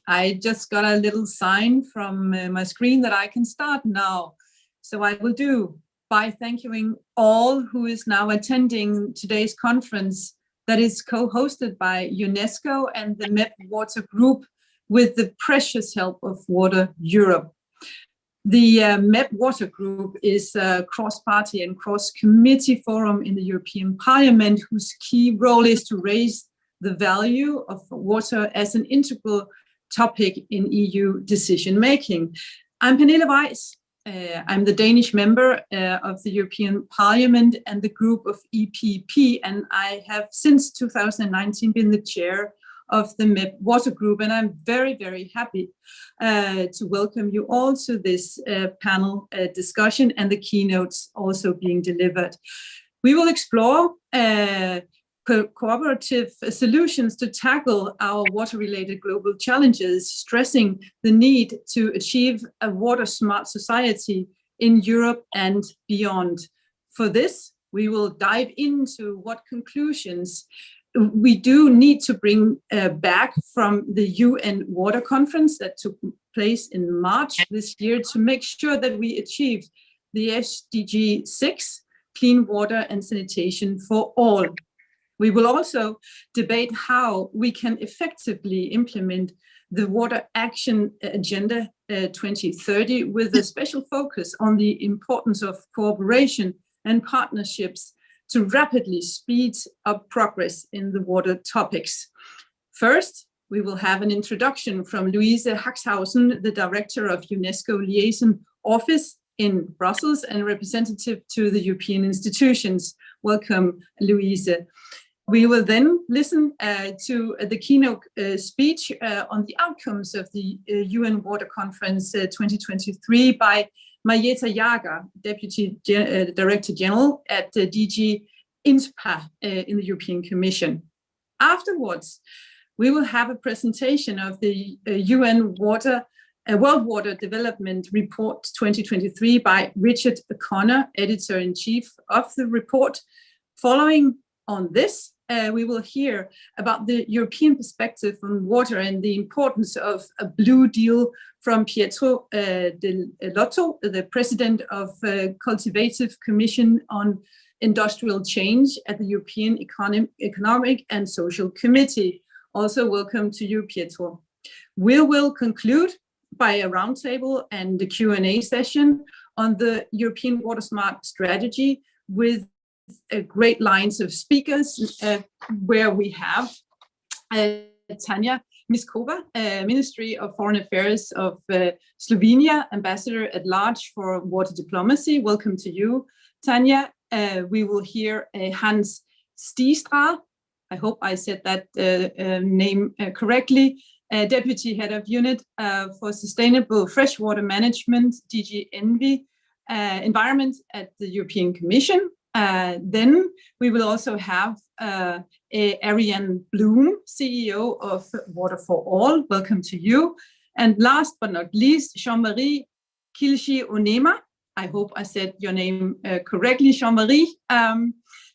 I just got a little sign from my screen that I can start now. So I will do by thanking all who is now attending today's conference that is co-hosted by UNESCO and the MEP Water Group with the precious help of Water Europe. The MEP Water Group is a cross-party and cross-committee forum in the European Parliament whose key role is to raise the value of water as an integral topic in EU decision-making. I'm Pernille Weiss. I'm the Danish member of the European Parliament and the group of EPP, and I have since 2019 been the chair of the MEP Water Group, and I'm very, very happy to welcome you all to this panel discussion and the keynotes also being delivered. We will explore cooperative solutions to tackle our water-related global challenges, stressing the need to achieve a water-smart society in Europe and beyond. For this, we will dive into what conclusions we do need to bring back from the UN Water Conference that took place in March this year to make sure that we achieve the SDG 6, clean water and sanitation for all. We will also debate how we can effectively implement the Water Action Agenda 2030 with a special focus on the importance of cooperation and partnerships to rapidly speed up progress in the water topics. First, we will have an introduction from Louise Haxhausen, the Director of UNESCO Liaison Office in Brussels and representative to the European institutions. Welcome, Louise. We will then listen to the keynote speech on the outcomes of the UN Water Conference 2023 by Marietta Jager, Deputy Director General at DG INSPA in the European Commission. Afterwards, we will have a presentation of the UN World Water Development Report 2023 by Richard O'Connor, Editor-in-Chief of the report. Following on this, we will hear about the European perspective on water and the importance of a blue deal from Pietro Del Lotto, the president of Cultivative Commission on Industrial Change at the European Economic and Social Committee. Also, welcome to you, Pietro. We will conclude by a roundtable and a Q&A session on the European Water Smart Strategy with great lines of speakers, where we have Tanja Miskova, Ministry of Foreign Affairs of Slovenia, Ambassador at Large for Water Diplomacy. Welcome to you, Tanja. We will hear Hans Stiestra, I hope I said that name correctly, Deputy Head of Unit for Sustainable Freshwater Management, DG Environment at the European Commission. Then we will also have Ariane Bloom, CEO of Water for All. Welcome to you. And last but not least, Jean-Marie Kilshi-Onema. I hope I said your name correctly, Jean-Marie.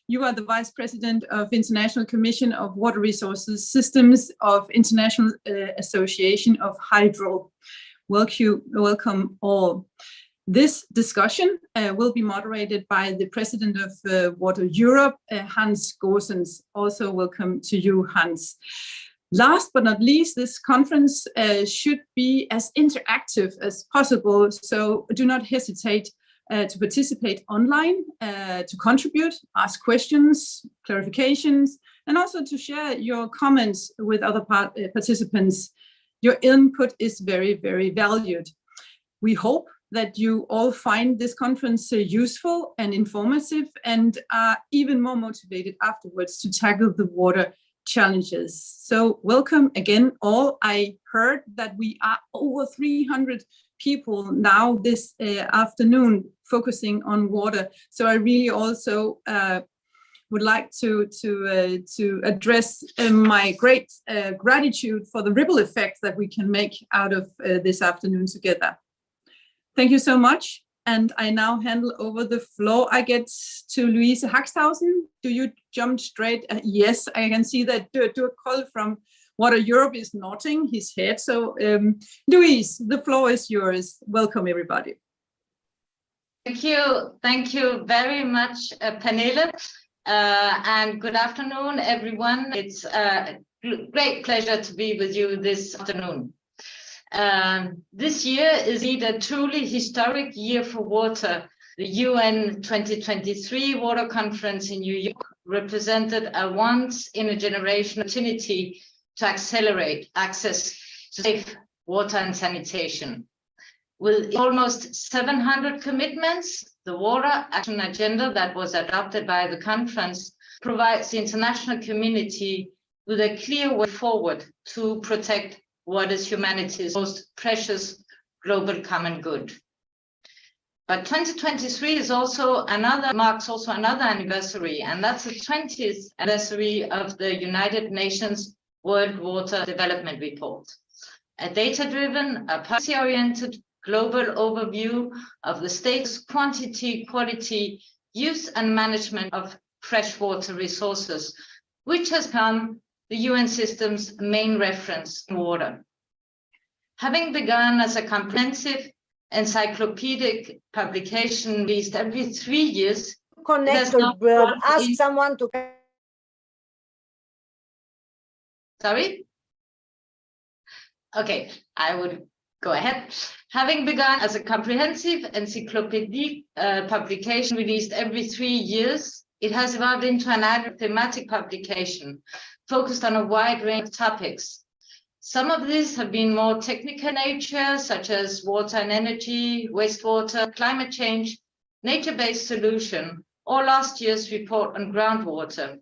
You are the Vice President of International Commission of Water Resources Systems of International Association of Hydro. Welcome all. This discussion will be moderated by the President of Water Europe, Hans Goossens. Also welcome to you, Hans. Last but not least, this conference should be as interactive as possible, so do not hesitate to participate online, to contribute, ask questions, clarifications, and also to share your comments with other participants. Your input is very, very valued. We hope that you all find this conference useful and informative and are even more motivated afterwards to tackle the water challenges. So welcome again all. I heard that we are over 300 people now this afternoon focusing on water. So I really also would like to address my great gratitude for the ripple effect that we can make out of this afternoon together. Thank you so much. And I now handle over the floor. I get to Louise Haxhausen. Do you jump straight? Yes, I can see that Dirk Koll from Water Europe is nodding his head. So Louise, the floor is yours. Welcome, everybody. Thank you very much, Pernille, and good afternoon, everyone. It's a great pleasure to be with you this afternoon. This year is indeed a truly historic year for water. The UN 2023 Water Conference in New York represented a once-in-a-generation opportunity to accelerate access to safe water and sanitation. With almost 700 commitments, the Water Action Agenda that was adopted by the conference provides the international community with a clear way forward to protect what is humanity's most precious global common good. But 2023 is marks also another anniversary, and that's the 20th anniversary of the United Nations World Water Development Report, a data-driven, policy-oriented global overview of the status, quantity, quality, use and management of freshwater resources, which has become the UN system's main reference in water. Having begun as a comprehensive encyclopedic publication released every 3 years, ask someone to... Sorry? Okay, I would go ahead. Having begun as a comprehensive encyclopedic publication released every 3 years, it has evolved into an annual thematic publication focused on a wide range of topics. Some of these have been more technical in nature, such as water and energy, wastewater, climate change, nature-based solution, or last year's report on groundwater.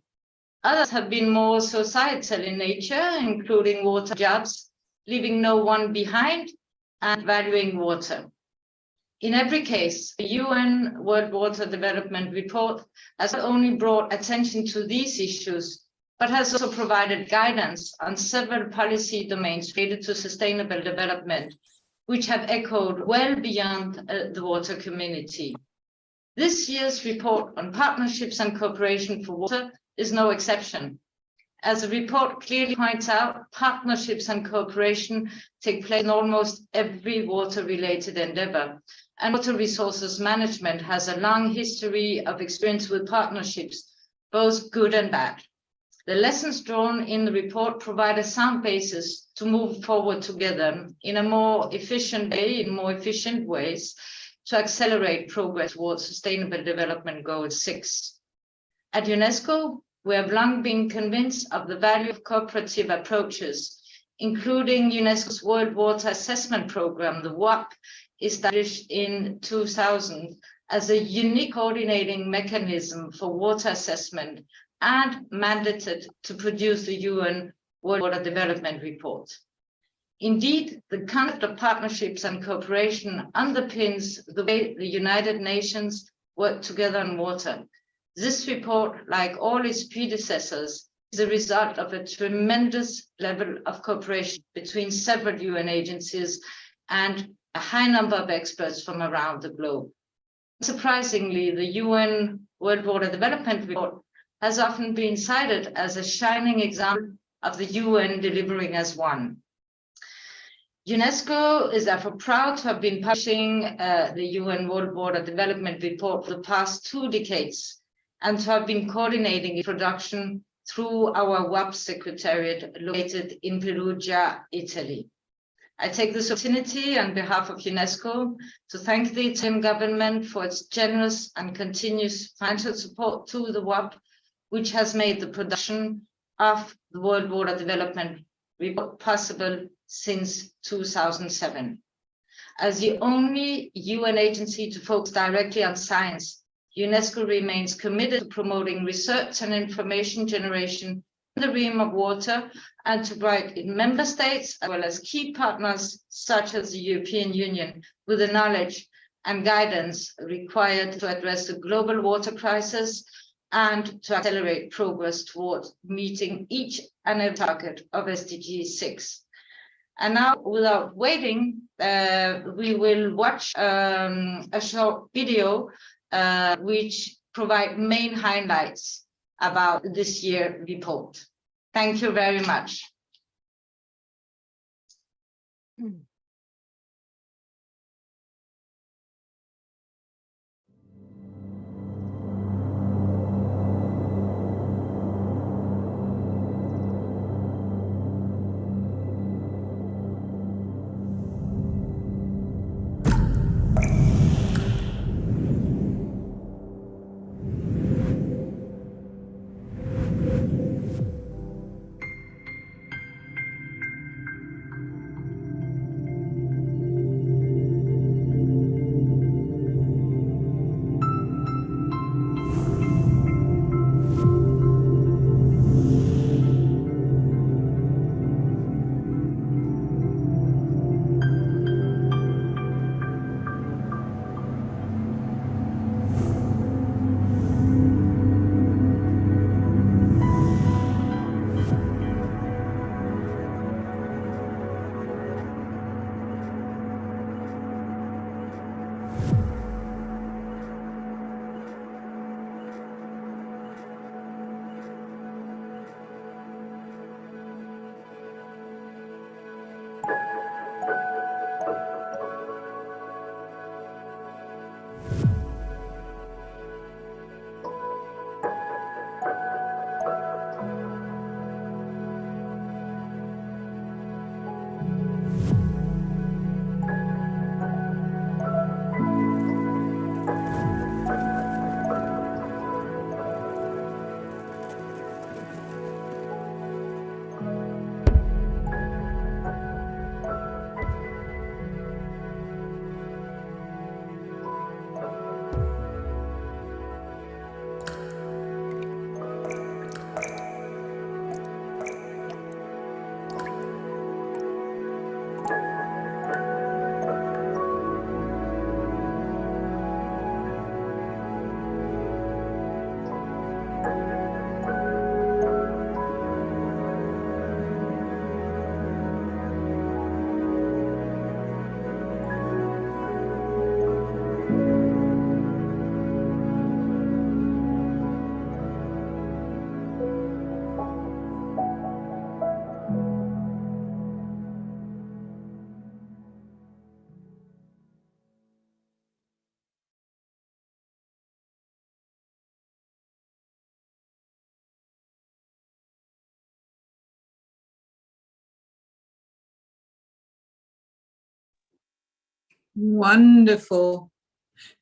Others have been more societal in nature, including water jobs, leaving no one behind, and valuing water. In every case, the UN World Water Development Report has not only brought attention to these issues, but has also provided guidance on several policy domains related to sustainable development, which have echoed well beyond the water community. This year's report on partnerships and cooperation for water is no exception. As the report clearly points out, partnerships and cooperation take place in almost every water-related endeavor, and water resources management has a long history of experience with partnerships, both good and bad. The lessons drawn in the report provide a sound basis to move forward together in a more efficient way, in more efficient ways, to accelerate progress towards Sustainable Development Goal 6. At UNESCO, we have long been convinced of the value of cooperative approaches, including UNESCO's World Water Assessment Program, the WAP, established in 2000 as a unique coordinating mechanism for water assessment and mandated to produce the UN World Water Development Report. Indeed, the concept of partnerships and cooperation underpins the way the United Nations work together on water. This report, like all its predecessors, is a result of a tremendous level of cooperation between several UN agencies and a high number of experts from around the globe. Surprisingly, the UN World Water Development Report has often been cited as a shining example of the UN delivering as one. UNESCO is therefore proud to have been publishing the UN World Water Development Report for the past 2 decades, and to have been coordinating its production through our WAP Secretariat located in Perugia, Italy. I take this opportunity on behalf of UNESCO to thank the Italian government for its generous and continuous financial support to the WAP, which has made the production of the World Water Development Report possible since 2007. As the only UN agency to focus directly on science, UNESCO remains committed to promoting research and information generation in the realm of water and to provide member states as well as key partners such as the European Union with the knowledge and guidance required to address the global water crisis and to accelerate progress towards meeting each and every target of SDG 6. And now, without waiting, we will watch a short video which provide main highlights about this year's report. Thank you very much. Wonderful.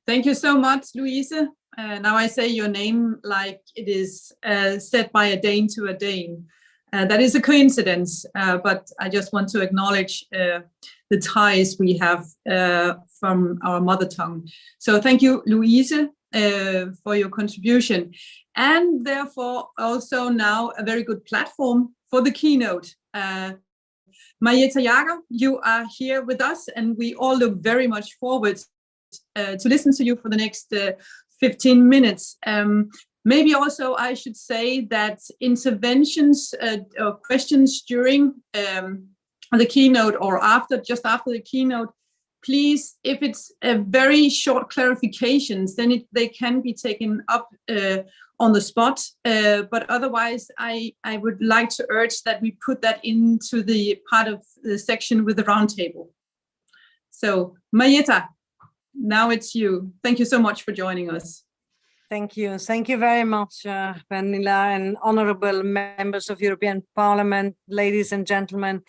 Thank you so much, Louise. Now I say your name like it is said by a Dane to a Dane. That is a coincidence, but I just want to acknowledge the ties we have from our mother tongue. So thank you, Louise, for your contribution. And therefore also now a very good platform for the keynote. Marietta Jager, you are here with us, and we all look very much forward to listen to you for the next 15 minutes. Maybe also I should say that interventions or questions during the keynote or just after the keynote, please, if it's a very short clarifications, then they can be taken up on the spot, but otherwise I would like to urge that we put that into the part of the section with the roundtable. So Marietta, now it's you. Thank you so much for joining us. Thank you. Thank you very much, Pernilla, and honorable members of European Parliament, ladies and gentlemen.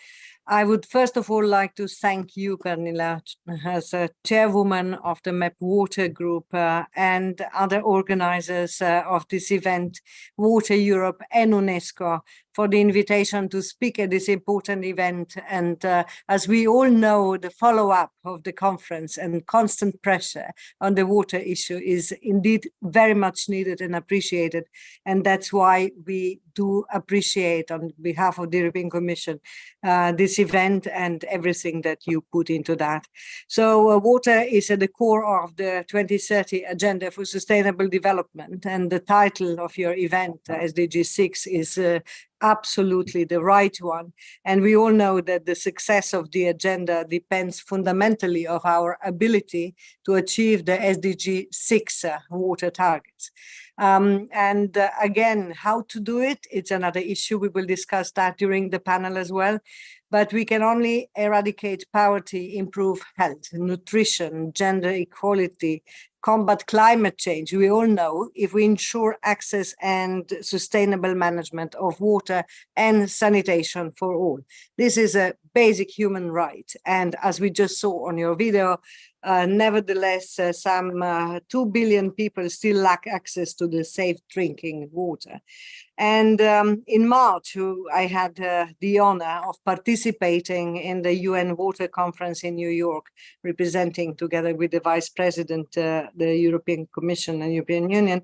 I would first of all like to thank you, Pernilla, as a chairwoman of the MEP Water Group and other organizers of this event, Water Europe and UNESCO, for the invitation to speak at this important event. And as we all know, the follow-up of the conference and constant pressure on the water issue is indeed very much needed and appreciated. And that's why we do appreciate, on behalf of the European Commission, this event and everything that you put into that. So water is at the core of the 2030 Agenda for Sustainable Development, and the title of your event, SDG 6, is absolutely the right one. And we all know that the success of the agenda depends fundamentally on our ability to achieve the SDG 6 water targets. Again, how to do it, it's another issue. We will discuss that during the panel as well. But we can only eradicate poverty, improve health, nutrition, gender equality, combat climate change, we all know, if we ensure access and sustainable management of water and sanitation for all. This is a basic human right. And as we just saw on your video, nevertheless, some 2 billion people still lack access to the safe drinking water. And in March, I had the honor of participating in the UN Water Conference in New York, representing together with the Vice President, the European Commission and European Union.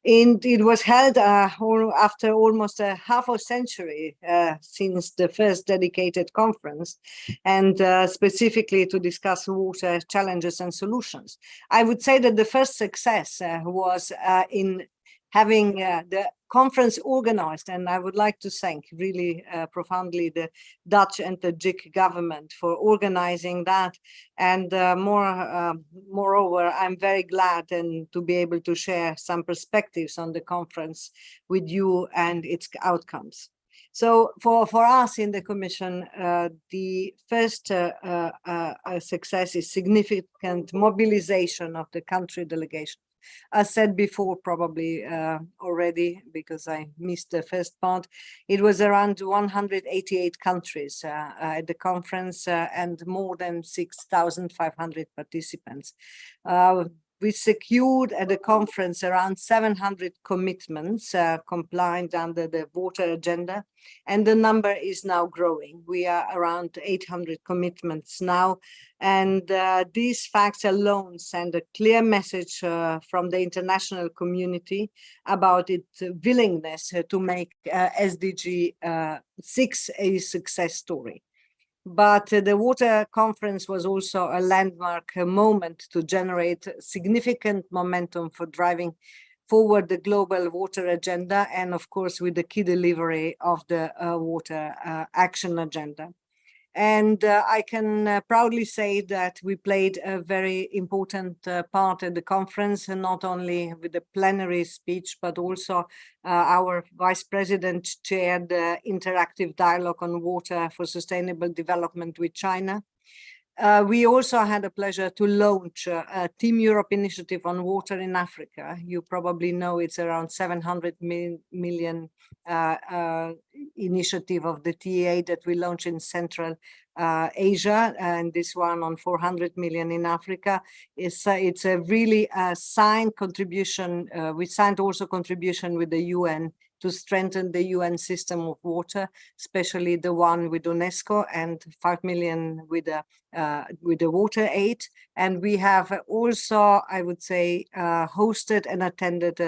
And it was held after almost a half a century since the first dedicated conference, and specifically to discuss water challenges and solutions. I would say that the first success was in having the conference organized, and I would like to thank really profoundly the Dutch and the Tajik government for organizing that. And moreover, I'm very glad and to be able to share some perspectives on the conference with you and its outcomes. So for us in the Commission, the first success is significant mobilization of the country delegation. As said before, probably already, because I missed the first part, it was around 188 countries at the conference and more than 6,500 participants. We secured at the conference around 700 commitments compliant under the water agenda, and the number is now growing. We are around 800 commitments now, and these facts alone send a clear message from the international community about its willingness to make SDG 6 a success story. But the water conference was also a landmark moment to generate significant momentum for driving forward the global water agenda, and of course with the key delivery of the water action agenda. And I can proudly say that we played a very important part at the conference, and not only with the plenary speech, but also our Vice President chaired the interactive dialogue on water for sustainable development with China. We also had a pleasure to launch a Team Europe initiative on water in Africa. You probably know it's around 700 million initiative of the TEA that we launched in Central Asia, and this one on 400 million in Africa. It's a really signed contribution. We signed also contribution with the UN to strengthen the UN system of water, especially the one with UNESCO, and 5 million with the water aid. And we have also, I would say, hosted and attended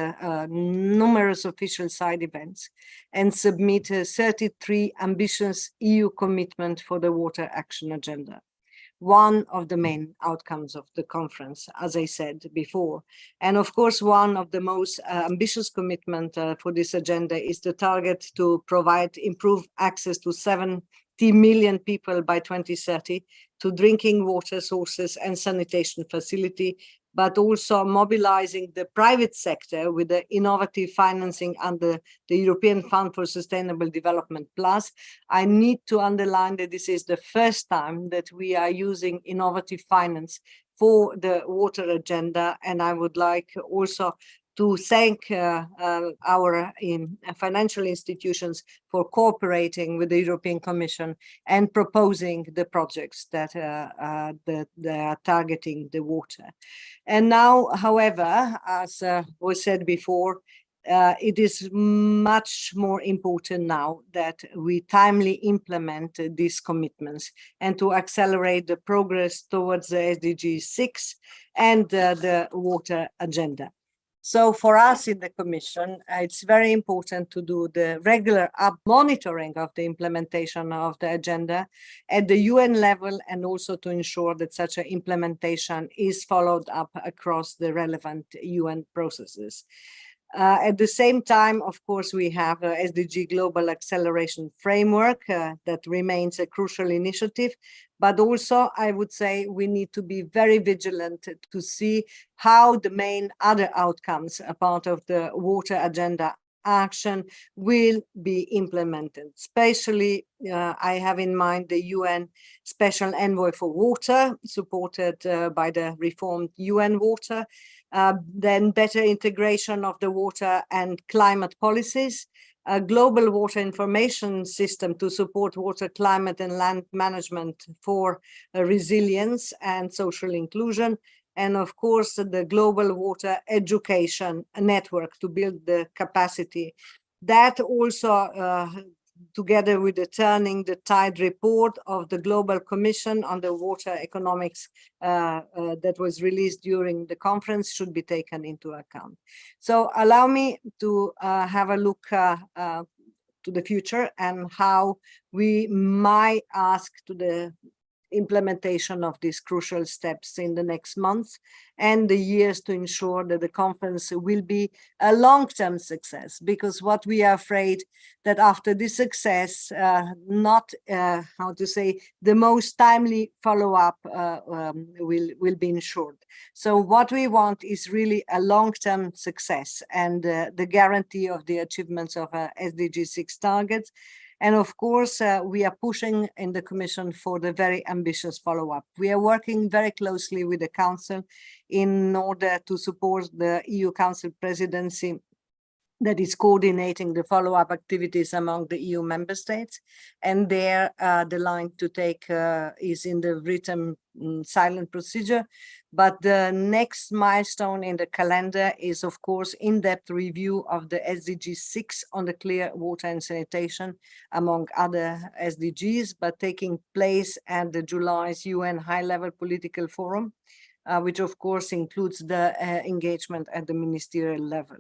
numerous official side events and submitted 33 ambitious EU commitments for the water action agenda. One of the main outcomes of the conference, as I said before. And of course, one of the most ambitious commitment for this agenda is the target to provide improved access to 70 million people by 2030 to drinking water sources and sanitation facility, but also mobilizing the private sector with the innovative financing under the European Fund for Sustainable Development Plus. I need to underline that this is the first time that we are using innovative finance for the water agenda, and I would like also to thank our financial institutions for cooperating with the European Commission and proposing the projects that are targeting the water. And now, however, as was said before, it is much more important now that we timely implement these commitments and to accelerate the progress towards the SDG 6 and the water agenda. So for us in the Commission, it's very important to do the regular monitoring of the implementation of the agenda at the UN level, and also to ensure that such an implementation is followed up across the relevant UN processes. At the same time, of course, we have a SDG Global Acceleration Framework that remains a crucial initiative, but also I would say we need to be very vigilant to see how the main other outcomes, a part of the water agenda, action will be implemented. Especially, I have in mind the UN Special Envoy for Water, supported by the reformed UN Water, then better integration of the water and climate policies, a global water information system to support water, climate, and land management for resilience and social inclusion, and of course, the global water education network to build the capacity. That also, together with the Turning the Tide report of the Global Commission on the Water Economics that was released during the conference, should be taken into account. So allow me to have a look to the future and how we might ask to the implementation of these crucial steps in the next months and the years to ensure that the conference will be a long-term success. Because what we are afraid that after this success, not how to say, the most timely follow-up will be ensured. So what we want is really a long-term success and the guarantee of the achievements of SDG 6 targets. And of course, we are pushing in the Commission for the very ambitious follow-up. We are working very closely with the Council in order to support the EU Council presidency that is coordinating the follow-up activities among the EU member states. And there, the line to take is in the written silent procedure. But the next milestone in the calendar is, of course, in-depth review of the SDG 6 on the clear water and sanitation, among other SDGs, but taking place at the July's UN High-Level Political Forum, which of course includes the engagement at the ministerial level.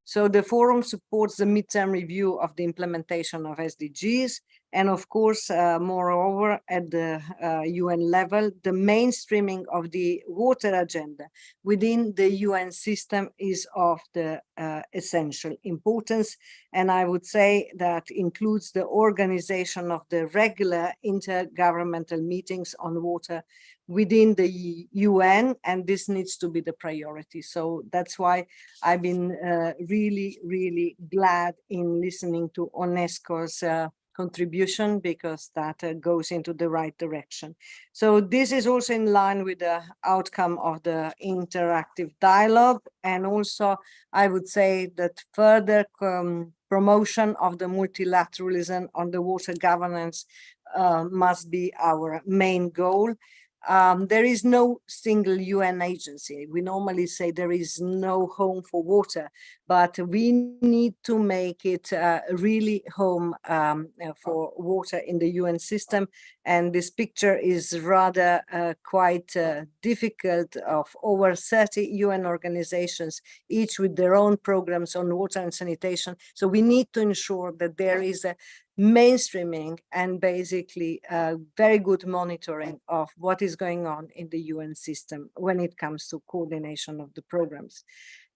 So the forum supports the midterm review of the implementation of SDGs. And of course, moreover, at the UN level, the mainstreaming of the water agenda within the UN system is of the essential importance. And I would say that includes the organization of the regular intergovernmental meetings on water within the UN, and this needs to be the priority. So that's why I've been really glad in listening to UNESCO's contribution, because that goes into the right direction. So this is also in line with the outcome of the interactive dialogue. And also, I would say that further promotion of the multilateralism on the water governance must be our main goal. There is no single UN agency. We normally say there is no home for water, but we need to make it really home for water in the UN system. And this picture is rather quite difficult, of over 30 UN organizations, each with their own programs on water and sanitation. So we need to ensure that there is a mainstreaming and basically very good monitoring of what is going on in the UN system when it comes to coordination of the programs.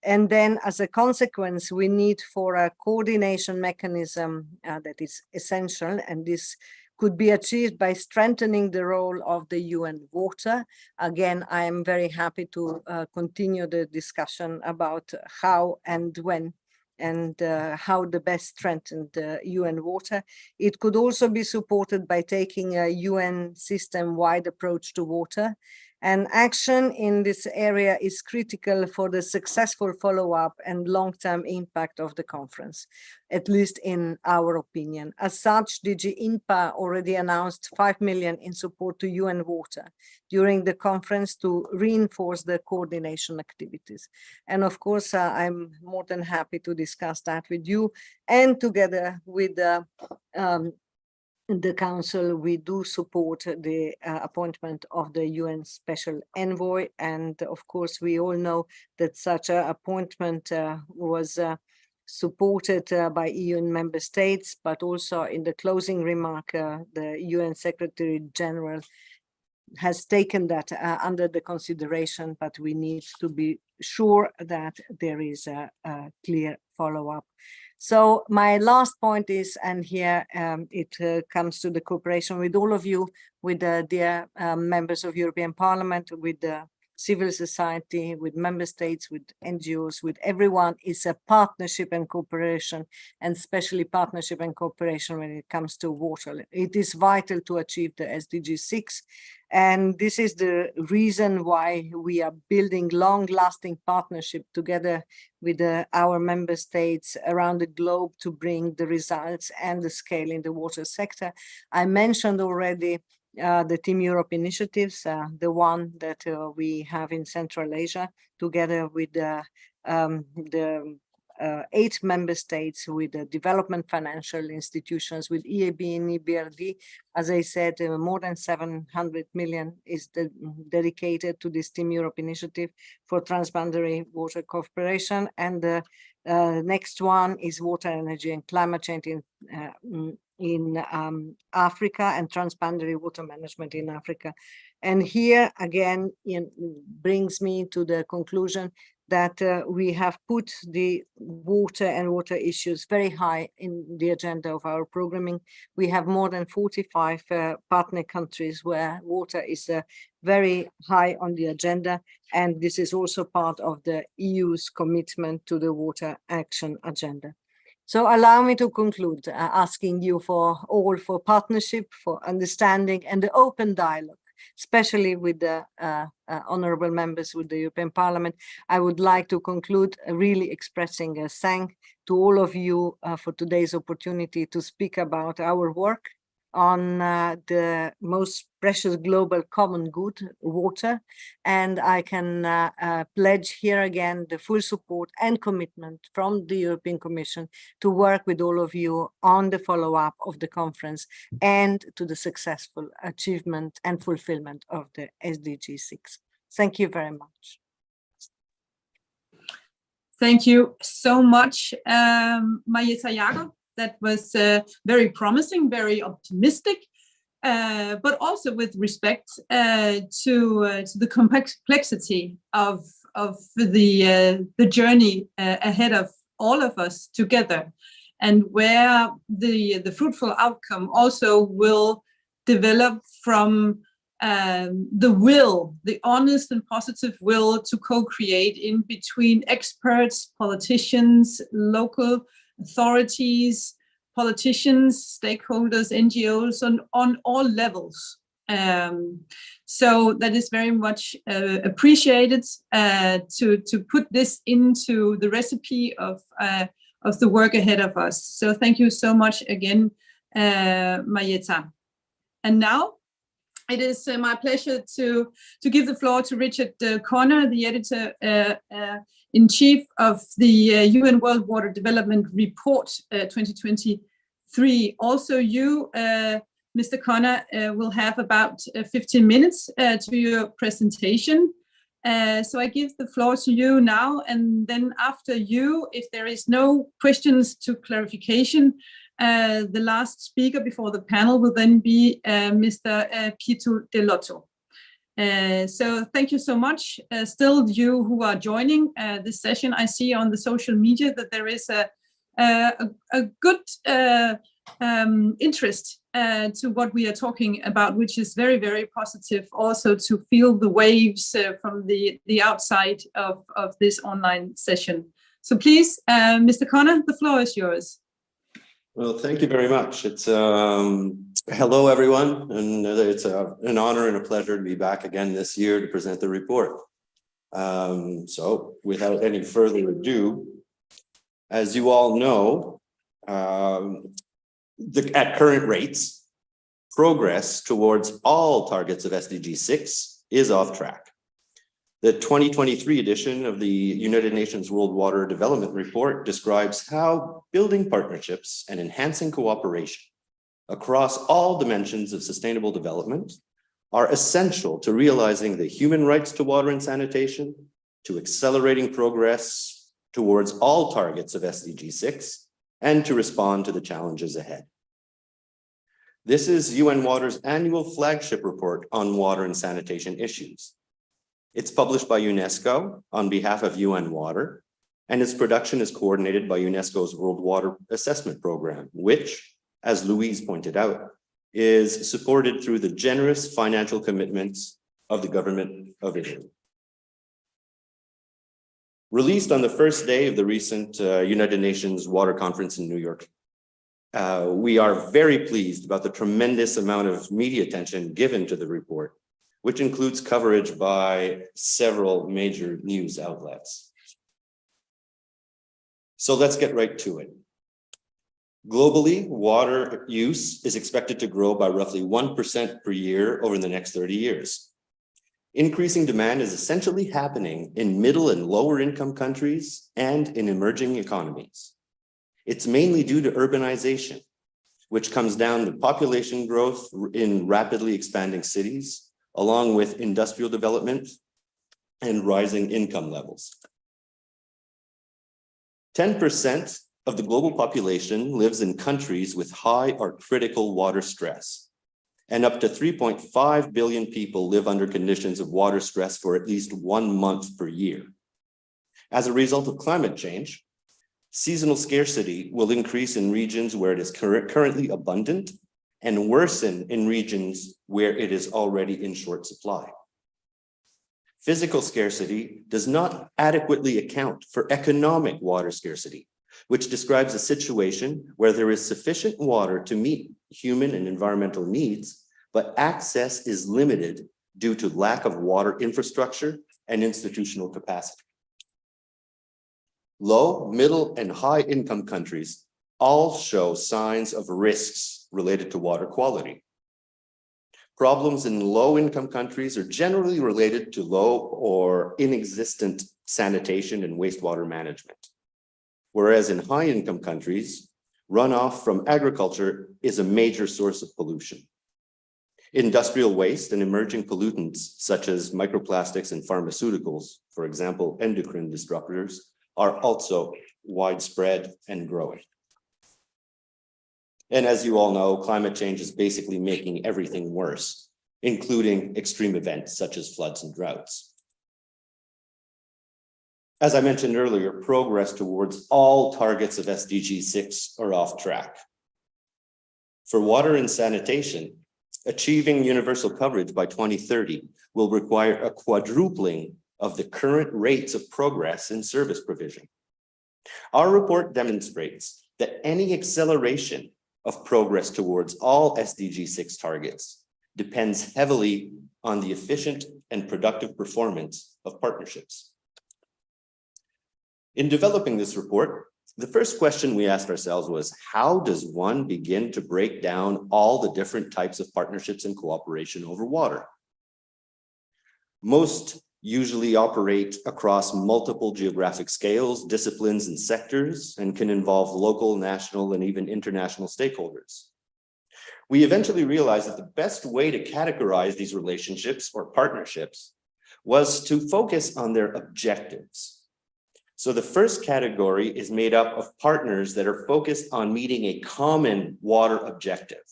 And then as a consequence, we need for a coordination mechanism that is essential, and this could be achieved by strengthening the role of the UN Water. Again, I am very happy to continue the discussion about how and when and how the best strengthen the UN Water. It could also be supported by taking a UN system-wide approach to water. And action in this area is critical for the successful follow-up and long-term impact of the conference, at least in our opinion. As such, DG INPA already announced 5 million in support to UN Water during the conference to reinforce the coordination activities. And of course, I'm more than happy to discuss that with you, and together with the Council, we do support the appointment of the UN Special Envoy. And of course, we all know that such an appointment was supported by EU member states, but also in the closing remark, the UN Secretary General has taken that under the consideration, but we need to be sure that there is a clear follow-up. So my last point is, and here it comes to the cooperation with all of you, with the dear members of European Parliament, with the civil society, with member states, with NGOs, with everyone. It's a partnership and cooperation, and especially partnership and cooperation when it comes to water. It is vital to achieve the SDG 6. And this is the reason why we are building long-lasting partnership together with our member states around the globe to bring the results and the scale in the water sector. I mentioned already the Team Europe initiatives, the one that we have in Central Asia, together with the 8 member states, with the development financial institutions, with EIB and EBRD. As I said, more than 700 million is dedicated to this Team Europe initiative for transboundary water cooperation. And the next one is water, energy and climate change in Africa, and transboundary water management in Africa. And here again, brings me to the conclusion that we have put the water and water issues very high in the agenda of our programming. We have more than 45 partner countries where water is very high on the agenda, and this is also part of the EU's commitment to the water action agenda. So allow me to conclude asking you for partnership, for understanding, and the open dialogue, especially with the honorable members with the European Parliament. I would like to conclude really expressing a thank to all of you for today's opportunity to speak about our work on the most precious global common good, water. And I can pledge here again the full support and commitment from the European Commission to work with all of you on the follow-up of the conference and to the successful achievement and fulfillment of the SDG 6. Thank you very much. Thank you so much, Marietta Jakob. That was very promising, very optimistic, but also with respect to the complexity of the journey ahead of all of us together, and where the fruitful outcome also will develop from the honest and positive will to co-create in between experts, politicians, local authorities, politicians, stakeholders, NGOs on all levels. So that is very much appreciated to put this into the recipe of the work ahead of us. So thank you so much again, Marietta. And now it is my pleasure to give the floor to Richard Connor, the editor-in-chief of the UN World Water Development Report 2023. Also you, Mr. Connor, will have about 15 minutes to your presentation. So I give the floor to you now, and then after you, if there is no questions to clarification, the last speaker before the panel will then be Mr. Pietro Dell'Otto. So thank you so much. Still, you who are joining this session, I see on the social media that there is a good interest to what we are talking about, which is very, very positive. Also to feel the waves from the outside of this online session. So please, Mr. Connor, the floor is yours. Well, thank you very much. It's hello, everyone, and it's an honor and a pleasure to be back again this year to present the report. So without any further ado, as you all know, at current rates, progress towards all targets of SDG 6 is off track. The 2023 edition of the United Nations World Water Development Report describes how building partnerships and enhancing cooperation across all dimensions of sustainable development are essential to realizing the human rights to water and sanitation, to accelerating progress towards all targets of SDG 6, and to respond to the challenges ahead. This is UN Water's annual flagship report on water and sanitation issues. It's published by UNESCO on behalf of UN Water, and its production is coordinated by UNESCO's World Water Assessment Program, which, as Louise pointed out, is supported through the generous financial commitments of the government of Italy. Released on the first day of the recent United Nations Water Conference in New York, we are very pleased about the tremendous amount of media attention given to the report, which includes coverage by several major news outlets. So let's get right to it. Globally, water use is expected to grow by roughly 1% per year over the next 30 years. Increasing demand is essentially happening in middle and lower income countries and in emerging economies. It's mainly due to urbanization, which comes down to population growth in rapidly expanding cities, along with industrial development and rising income levels. 10% of the global population lives in countries with high or critical water stress, and up to 3.5 billion people live under conditions of water stress for at least 1 month per year. As a result of climate change, seasonal scarcity will increase in regions where it is currently abundant and worsen in regions where it is already in short supply. Physical scarcity does not adequately account for economic water scarcity, which describes a situation where there is sufficient water to meet human and environmental needs, but access is limited due to lack of water infrastructure and institutional capacity. Low, middle, and high income countries all show signs of risks related to water quality. Problems in low-income countries are generally related to low or inexistent sanitation and wastewater management, whereas in high-income countries, runoff from agriculture is a major source of pollution. Industrial waste and emerging pollutants, such as microplastics and pharmaceuticals, for example, endocrine disruptors, are also widespread and growing. And as you all know, climate change is basically making everything worse, including extreme events such as floods and droughts. As I mentioned earlier, progress towards all targets of SDG 6 are off track. For water and sanitation, achieving universal coverage by 2030 will require a quadrupling of the current rates of progress in service provision. Our report demonstrates that any acceleration of progress towards all SDG 6 targets depends heavily on the efficient and productive performance of partnerships. In developing this report, the first question we asked ourselves was, how does one begin to break down all the different types of partnerships and cooperation over water? Most usually operate across multiple geographic scales, disciplines, and sectors, and can involve local, national, and even international stakeholders. We eventually realized that the best way to categorize these relationships or partnerships was to focus on their objectives. So the first category is made up of partners that are focused on meeting a common water objective,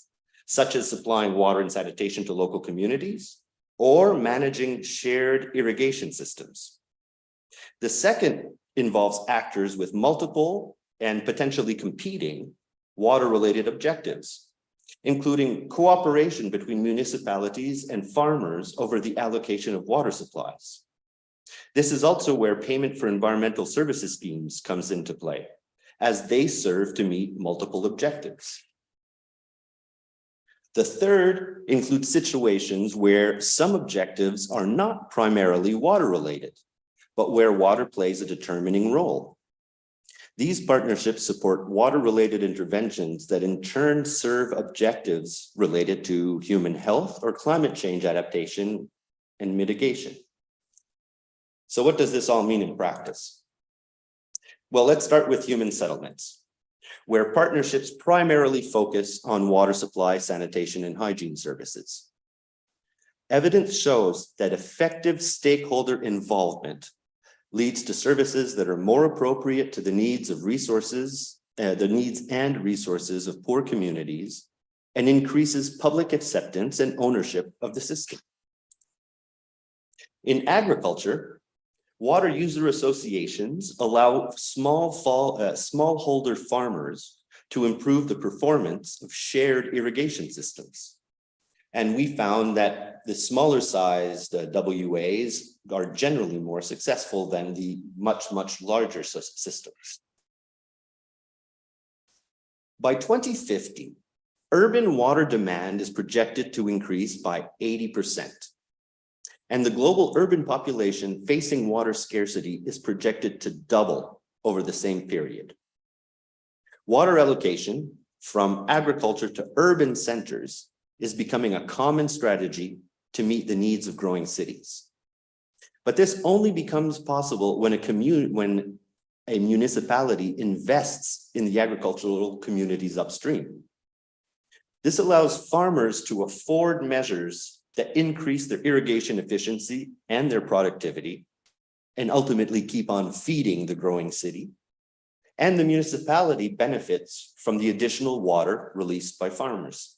such as supplying water and sanitation to local communities, or managing shared irrigation systems. The second involves actors with multiple and potentially competing water-related objectives, including cooperation between municipalities and farmers over the allocation of water supplies. This is also where payment for environmental services schemes comes into play, as they serve to meet multiple objectives. The third includes situations where some objectives are not primarily water-related, but where water plays a determining role. These partnerships support water-related interventions that in turn serve objectives related to human health or climate change adaptation and mitigation. So what does this all mean in practice? Well, let's start with human settlements, where partnerships primarily focus on water supply, sanitation, and hygiene services. Evidence shows that effective stakeholder involvement leads to services that are more appropriate to the needs of resources, the needs and resources of poor communities, and increases public acceptance and ownership of the system. In agriculture, water user associations allow smallholder farmers to improve the performance of shared irrigation systems. And we found that the smaller sized WAs are generally more successful than the much, much larger systems. By 2050, urban water demand is projected to increase by 80%. And the global urban population facing water scarcity is projected to double over the same period. Water allocation from agriculture to urban centers is becoming a common strategy to meet the needs of growing cities. But this only becomes possible when a municipality invests in the agricultural communities upstream. This allows farmers to afford measures that increase their irrigation efficiency and their productivity, and ultimately keep on feeding the growing city. And the municipality benefits from the additional water released by farmers.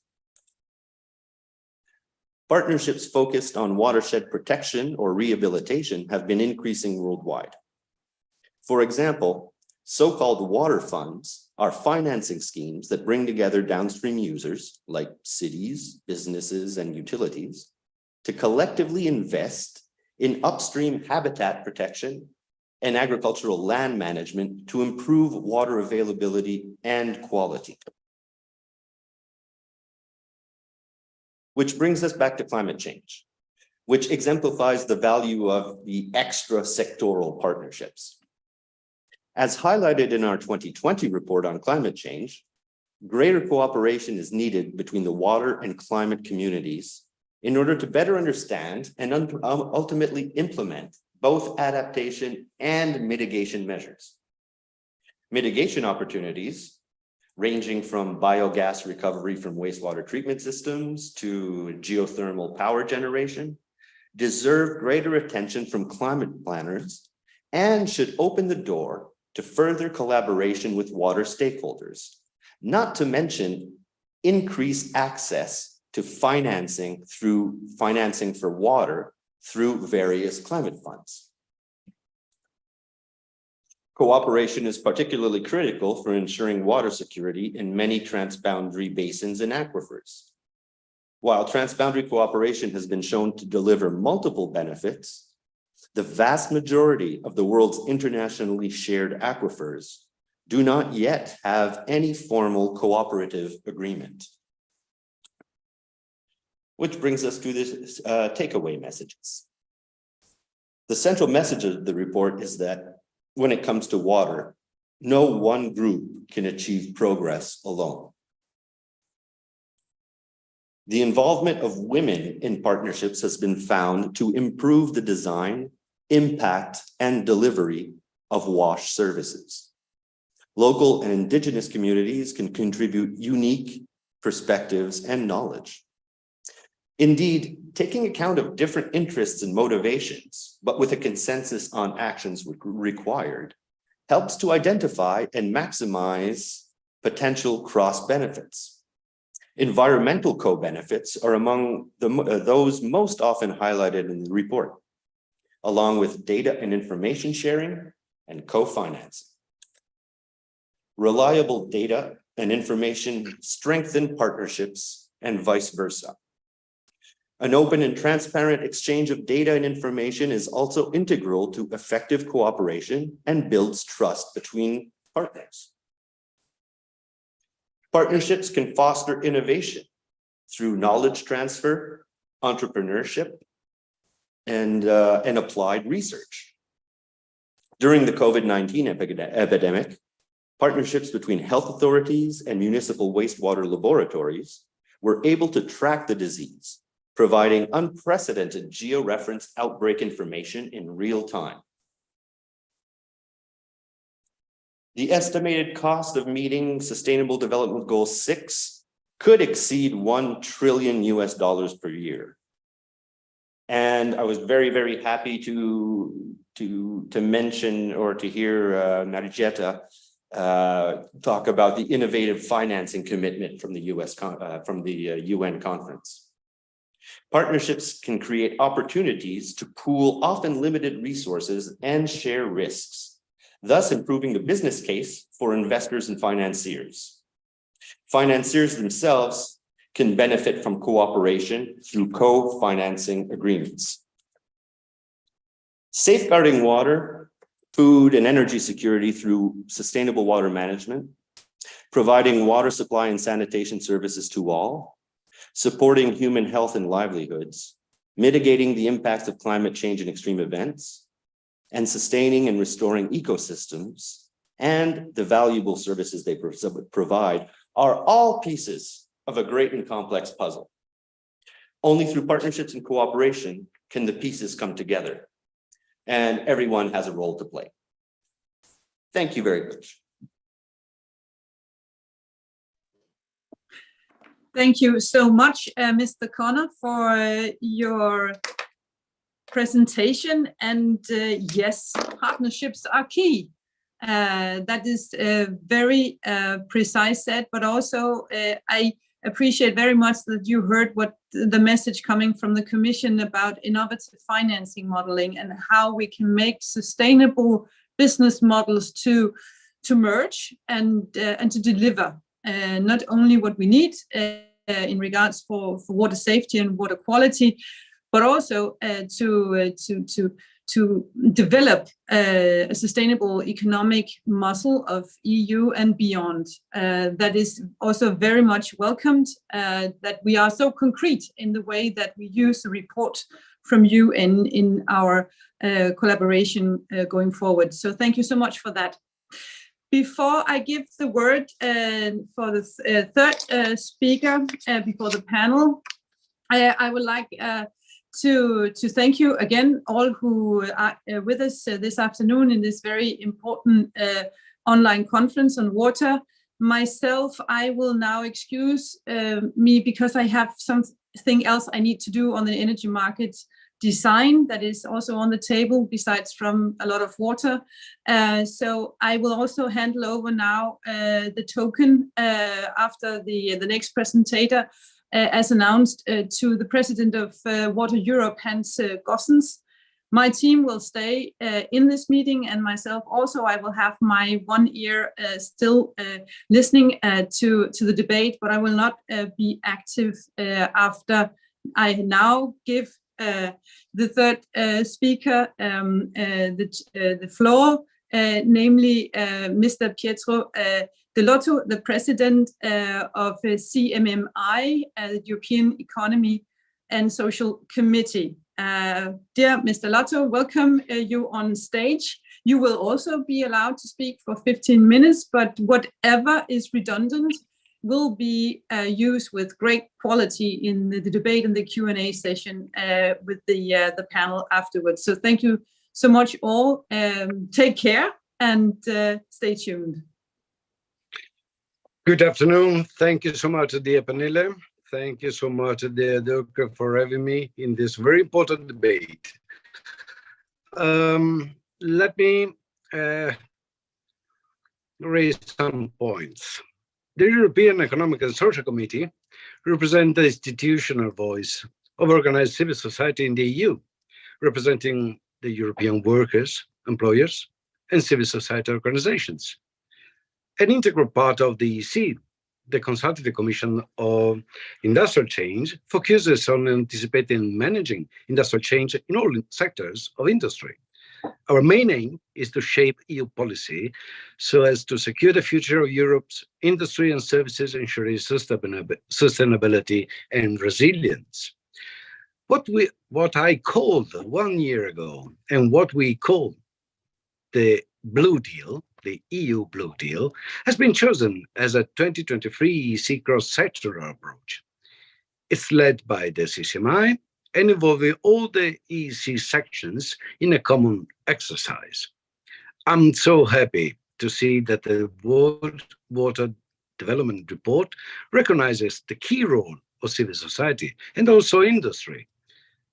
Partnerships focused on watershed protection or rehabilitation have been increasing worldwide. For example, so-called water funds are financing schemes that bring together downstream users like cities, businesses, and utilities to collectively invest in upstream habitat protection and agricultural land management to improve water availability and quality. Which brings us back to climate change, which exemplifies the value of the extra sectoral partnerships. As highlighted in our 2020 report on climate change, greater cooperation is needed between the water and climate communities in order to better understand and ultimately implement both adaptation and mitigation measures. Mitigation opportunities, ranging from biogas recovery from wastewater treatment systems to geothermal power generation, deserve greater attention from climate planners and should open the door to further collaboration with water stakeholders, not to mention increased access to financing for water through various climate funds. Cooperation is particularly critical for ensuring water security in many transboundary basins and aquifers. While transboundary cooperation has been shown to deliver multiple benefits, the vast majority of the world's internationally shared aquifers do not yet have any formal cooperative agreement. Which brings us to this takeaway messages. The central message of the report is that when it comes to water, no one group can achieve progress alone. The involvement of women in partnerships has been found to improve the design, impact, and delivery of WASH services. Local and indigenous communities can contribute unique perspectives and knowledge. Indeed, taking account of different interests and motivations, but with a consensus on actions required, helps to identify and maximize potential cross benefits. Environmental co-benefits are among those most often highlighted in the report, along with data and information sharing and co-financing. Reliable data and information strengthen partnerships and vice versa. An open and transparent exchange of data and information is also integral to effective cooperation and builds trust between partners. Partnerships can foster innovation through knowledge transfer, entrepreneurship, and applied research. During the COVID-19 epidemic, partnerships between health authorities and municipal wastewater laboratories were able to track the disease, providing unprecedented georeferenced outbreak information in real time. The estimated cost of meeting Sustainable Development Goal 6 could exceed $1 trillion per year. And I was very, very happy to mention or to hear Narijeta talk about the innovative financing commitment from the UN conference. Partnerships can create opportunities to pool often limited resources and share risks, thus improving the business case for investors and financiers. Financiers themselves can benefit from cooperation through co-financing agreements. Safeguarding water, food, and energy security through sustainable water management, providing water supply and sanitation services to all, supporting human health and livelihoods, mitigating the impacts of climate change and extreme events, and sustaining and restoring ecosystems and the valuable services they provide are all pieces of a great and complex puzzle. Only through partnerships and cooperation can the pieces come together, and everyone has a role to play. Thank you very much. Thank you so much, Mr. Connor, for your presentation. And yes, partnerships are key. That is very precise said, but also I appreciate very much that you heard what the message coming from the Commission about innovative financing modeling and how we can make sustainable business models to merge and to deliver not only what we need in regards for water safety and water quality, but also to develop a sustainable economic muscle of EU and beyond. That is also very much welcomed, that we are so concrete in the way that we use the report from you in our collaboration going forward. So thank you so much for that. Before I give the word for the third speaker before the panel, I would like to thank you again, all who are with us this afternoon in this very important online conference on water. Myself, I will now excuse me because I have something else I need to do on the energy markets design that is also on the table besides from a lot of water. So I will also hand over now the token after the next presentator as announced to the president of Water Europe, Hans Gossens. My team will stay in this meeting, and myself also, I will have my one ear still listening to the debate, but I will not be active after I now give the third speaker the floor, namely Mr. Pietro Dell'Otto, the president of CMMI, the European Economy and Social Committee. Dear Mr. Lotto, welcome you on stage. You will also be allowed to speak for 15 minutes, but whatever is redundant will be used with great quality in the debate and the Q&A session with the panel afterwards. So thank you so much all. Take care and stay tuned. Good afternoon. Thank you so much, dear Pernille. Thank you so much, dear Dirk, for having me in this very important debate. Let me raise some points. The European Economic and Social Committee represents the institutional voice of organized civil society in the EU, representing the European workers, employers, and civil society organizations. An integral part of the EC, the Consultative Commission of Industrial Change, focuses on anticipating and managing industrial change in all sectors of industry. Our main aim is to shape EU policy so as to secure the future of Europe's industry and services, ensuring sustainability and resilience. What I called 1 year ago and what we call the Blue Deal, the EU Blue Deal, has been chosen as a 2023 EC cross-sectoral approach. It's led by the CCMI and involving all the EC sections in a common exercise. I'm so happy to see that the World Water Development Report recognizes the key role of civil society and also industry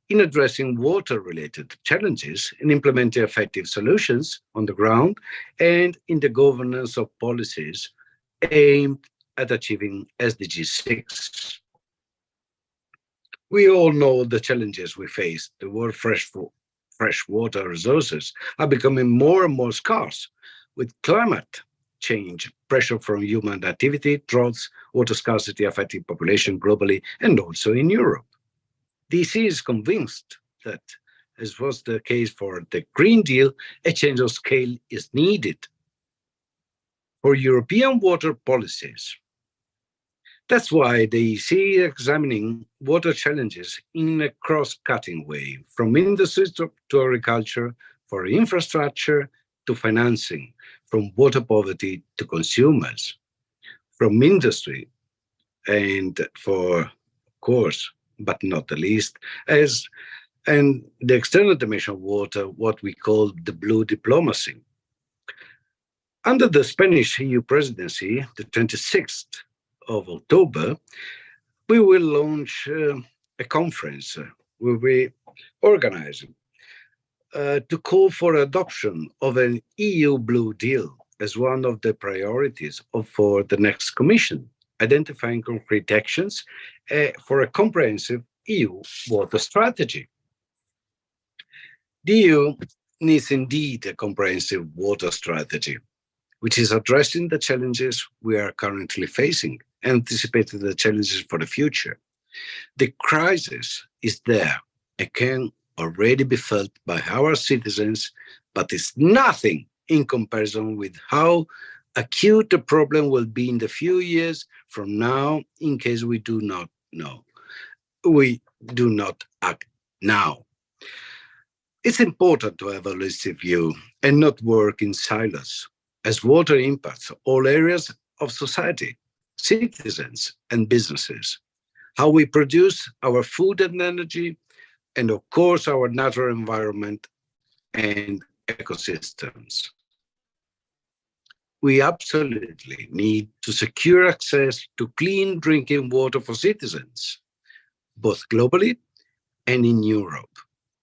in addressing water-related challenges and implementing effective solutions on the ground and in the governance of policies aimed at achieving SDG 6. We all know the challenges we face. The world's fresh water resources are becoming more and more scarce, with climate change, pressure from human activity, droughts, water scarcity affecting population globally and also in Europe. The EC is convinced that, as was the case for the Green Deal, a change of scale is needed for European water policies. That's why the EC is examining water challenges in a cross-cutting way, from industry to agriculture, for infrastructure to financing, from water poverty to consumers, from industry and for, of course, but not the least, and the external dimension of water, what we call the blue diplomacy. Under the Spanish EU presidency, the 26th of October, we will launch a conference we'll be organizing to call for adoption of an EU Blue Deal as one of the priorities for the next Commission, identifying concrete actions for a comprehensive EU water strategy. The EU needs indeed a comprehensive water strategy, which is addressing the challenges we are currently facing and anticipating the challenges for the future. The crisis is there and can already be felt by our citizens, but it's nothing in comparison with how acute the problem will be in the few years from now in case we do not act now. It's important to have a holistic view and not work in silos, as water impacts all areas of society, citizens and businesses, how we produce our food and energy, and of course our natural environment and ecosystems. We absolutely need to secure access to clean drinking water for citizens, both globally and in Europe.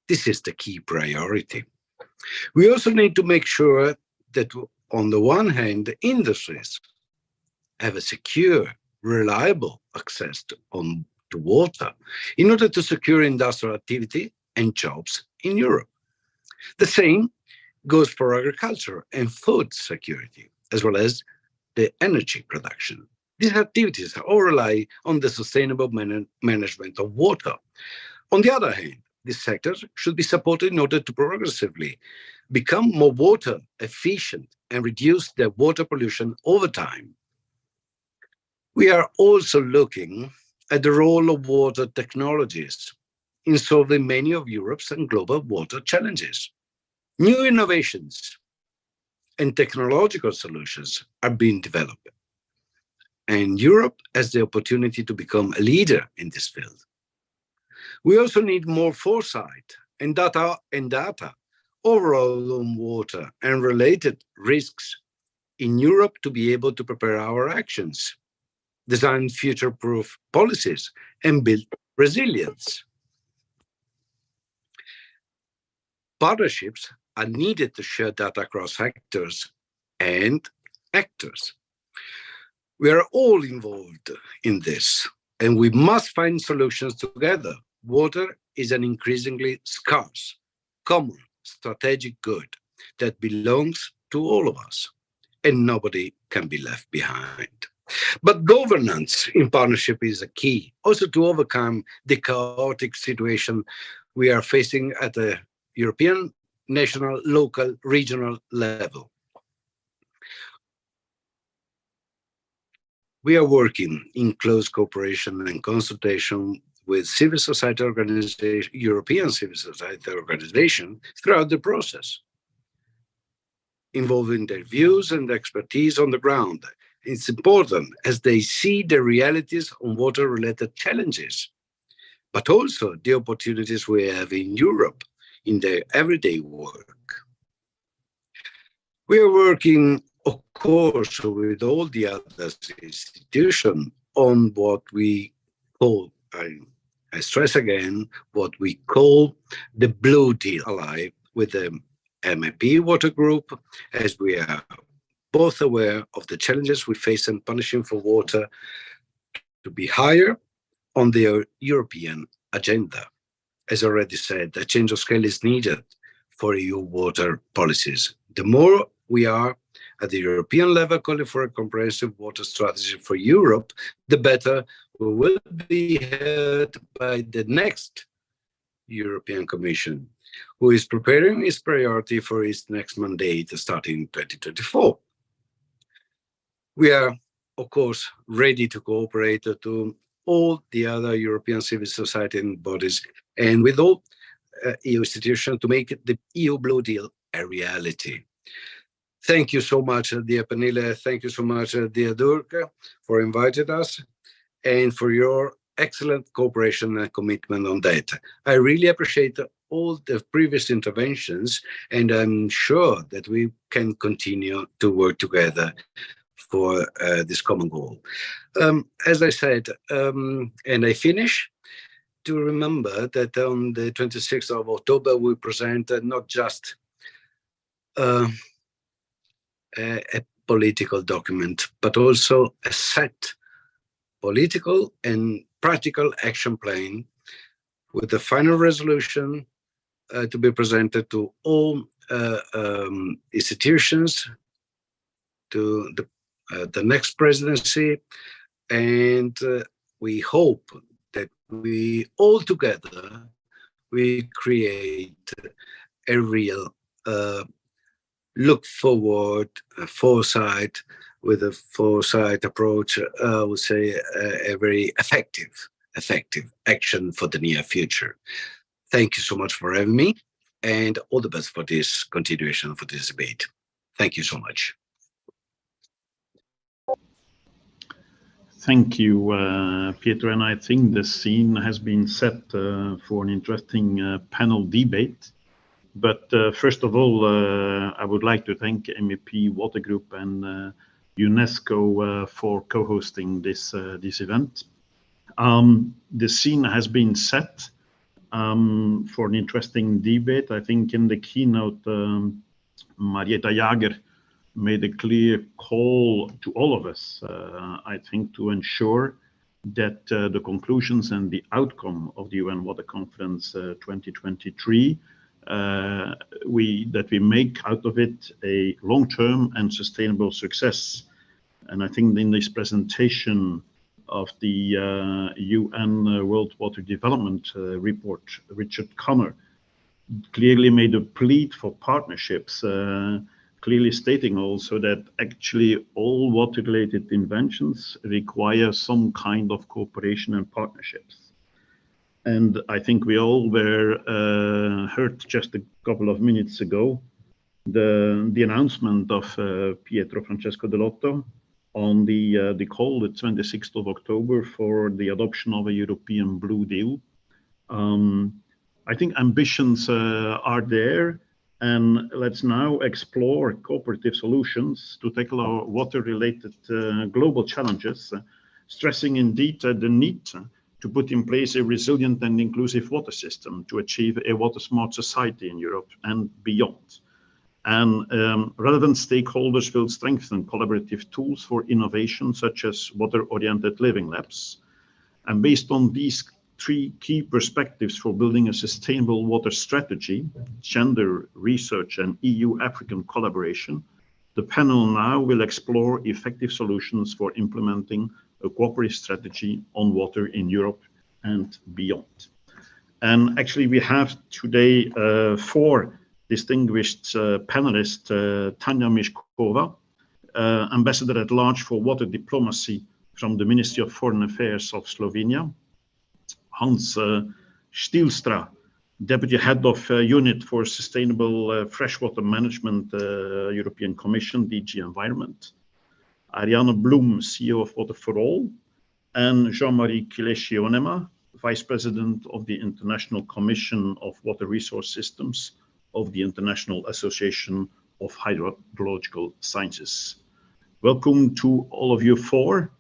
This is the key priority. We also need to make sure that, on the one hand, the industries have a secure, reliable access to water in order to secure industrial activity and jobs in Europe. The same goes for agriculture and food security, as well as the energy production. These activities all rely on the sustainable management of water. On the other hand, these sectors should be supported in order to progressively become more water efficient and reduce their water pollution over time. We are also looking at the role of water technologies in solving many of Europe's and global water challenges. New innovations and technological solutions are being developed, and Europe has the opportunity to become a leader in this field. We also need more foresight and data overall on water and related risks in Europe to be able to prepare our actions, design future-proof policies, and build resilience. Partnerships are needed to share data across sectors and actors. We are all involved in this, and we must find solutions together. Water is an increasingly scarce, common, strategic good that belongs to all of us, and nobody can be left behind. But governance in partnership is a key, also to overcome the chaotic situation we are facing at the European, national, local, regional level. We are working in close cooperation and consultation with civil society organizations, European civil society organizations throughout the process, involving their views and expertise on the ground. It's important as they see the realities on water-related challenges, but also the opportunities we have in Europe in their everyday work. We are working, of course, with all the other institutions on what we call, I stress again, what we call the Blue Deal, alive with the MEP Water Group, as we are both aware of the challenges we face in punishing for water to be higher on the European agenda. As already said, a change of scale is needed for EU water policies. The more we are at the European level, calling for a comprehensive water strategy for Europe, the better we will be heard by the next European Commission, who is preparing its priority for its next mandate starting in 2024. We are, of course, ready to cooperate to all the other European civil society and bodies and with all EU institutions to make the EU Blue Deal a reality. Thank you so much, dear Pernille. Thank you so much, dear Dirk, for inviting us and for your excellent cooperation and commitment on that. I really appreciate all the previous interventions, and I'm sure that we can continue to work together for this common goal. As I said, and I finish, to remember that on the 26th of October, we present not just a political document, but also a set political and practical action plan with the final resolution to be presented to all institutions, to the next presidency, and we hope that we all together we create a real look forward, foresight, with a foresight approach, I would say a very effective action for the near future. Thank you so much for having me, and all the best for this continuation for this debate. Thank you so much. Thank you, Pietro, and I think the scene has been set for an interesting panel debate. But first of all, I would like to thank MEP Water Group and UNESCO for co-hosting this event. The scene has been set for an interesting debate. I think in the keynote, Marietta Jager made a clear call to all of us, I think, to ensure that the conclusions and the outcome of the UN Water Conference 2023, that we make out of it a long-term and sustainable success. And I think in this presentation of the UN World Water Development Report, Richard Connor clearly made a plea for partnerships, clearly stating also that actually all water-related inventions require some kind of cooperation and partnerships. And I think we all were heard just a couple of minutes ago the announcement of Pietro Francesco Dell'Otto on the call, the 26th of October, for the adoption of a European Blue Deal. I think ambitions are there, and let's now explore cooperative solutions to tackle our water-related global challenges, stressing indeed the need to put in place a resilient and inclusive water system to achieve a water-smart society in Europe and beyond. And relevant stakeholders will strengthen collaborative tools for innovation, such as water-oriented living labs. And based on these three key perspectives for building a sustainable water strategy, gender, research, and EU-African collaboration, the panel now will explore effective solutions for implementing a cooperative strategy on water in Europe and beyond. And actually, we have today four distinguished panelists: Tanja Miškova, Ambassador at Large for Water Diplomacy from the Ministry of Foreign Affairs of Slovenia; Hans Stielstra, Deputy Head of Unit for Sustainable Freshwater Management, European Commission, DG Environment; Ariane Blum, CEO of Water for All; and Jean-Marie Kileshionema, Vice President of the International Commission of Water Resource Systems of the International Association of Hydrological Sciences. Welcome to all of you four.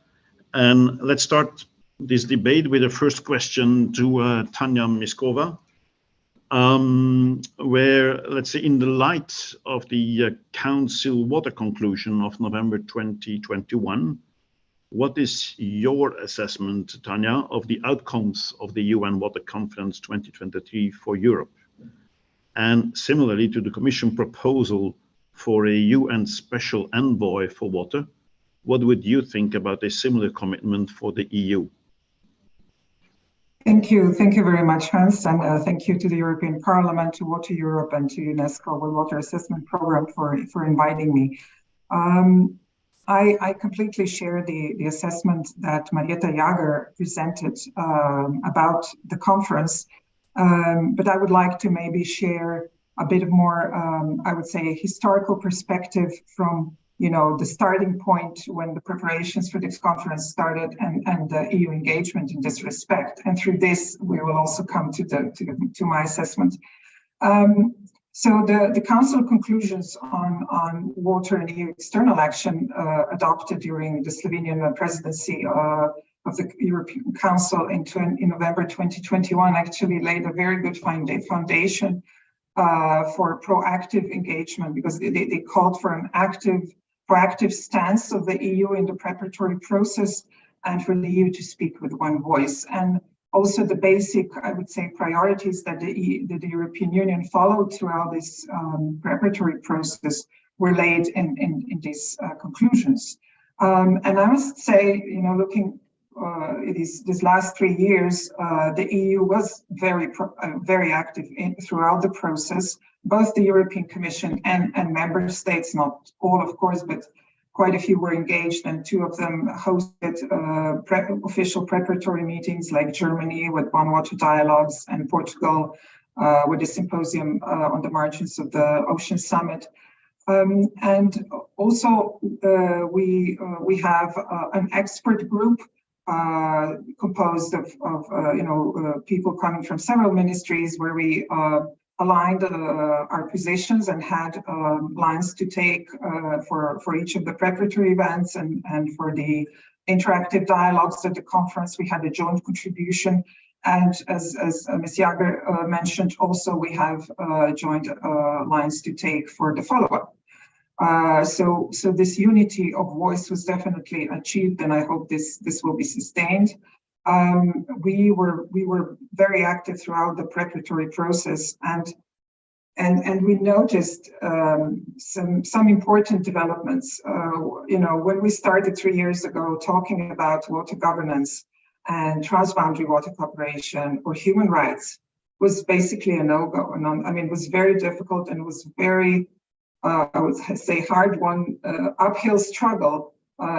And let's start this debate with the first question to Tanja Miškova, where, let's say, in the light of the Council Water Conclusion of November 2021, what is your assessment, Tanja, of the outcomes of the UN Water Conference 2023 for Europe? And similarly to the Commission proposal for a UN special envoy for water, what would you think about a similar commitment for the EU? Thank you very much, Hans, and thank you to the European Parliament, to Water Europe, and to UNESCO World Water Assessment Program for inviting me. I completely share the assessment that Marietta Jager presented about the conference, but I would like to maybe share a bit more, I would say, historical perspective from the starting point when the preparations for this conference started and the EU engagement in this respect. And through this, we will also come to my assessment. So the Council conclusions on water and EU external action adopted during the Slovenian presidency of the European Council in November 2021 actually laid a very good foundation for proactive engagement, because they called for an proactive stance of the EU in the preparatory process and for the EU to speak with one voice. And also the basic, I would say, priorities that the European Union followed throughout this preparatory process were laid in these conclusions. And I must say, looking these last 3 years, the EU was very active throughout the process. Both the European Commission and member states, not all, of course, but quite a few were engaged, and 2 of them hosted official preparatory meetings, like Germany with One Water Dialogues and Portugal with a symposium on the margins of the Ocean Summit. And also we have an expert group composed of people coming from several ministries, where we aligned our positions and had lines to take for each of the preparatory events and for the interactive dialogues at the conference. We had a joint contribution, and as Ms. Jager mentioned, also we have joint lines to take for the follow-up. So this unity of voice was definitely achieved, and I hope this will be sustained. We were very active throughout the preparatory process, and we noticed some important developments. When we started 3 years ago talking about water governance and transboundary water cooperation or human rights, was basically a no-go. And it was very difficult, and it was very I would say hard-won uphill struggle.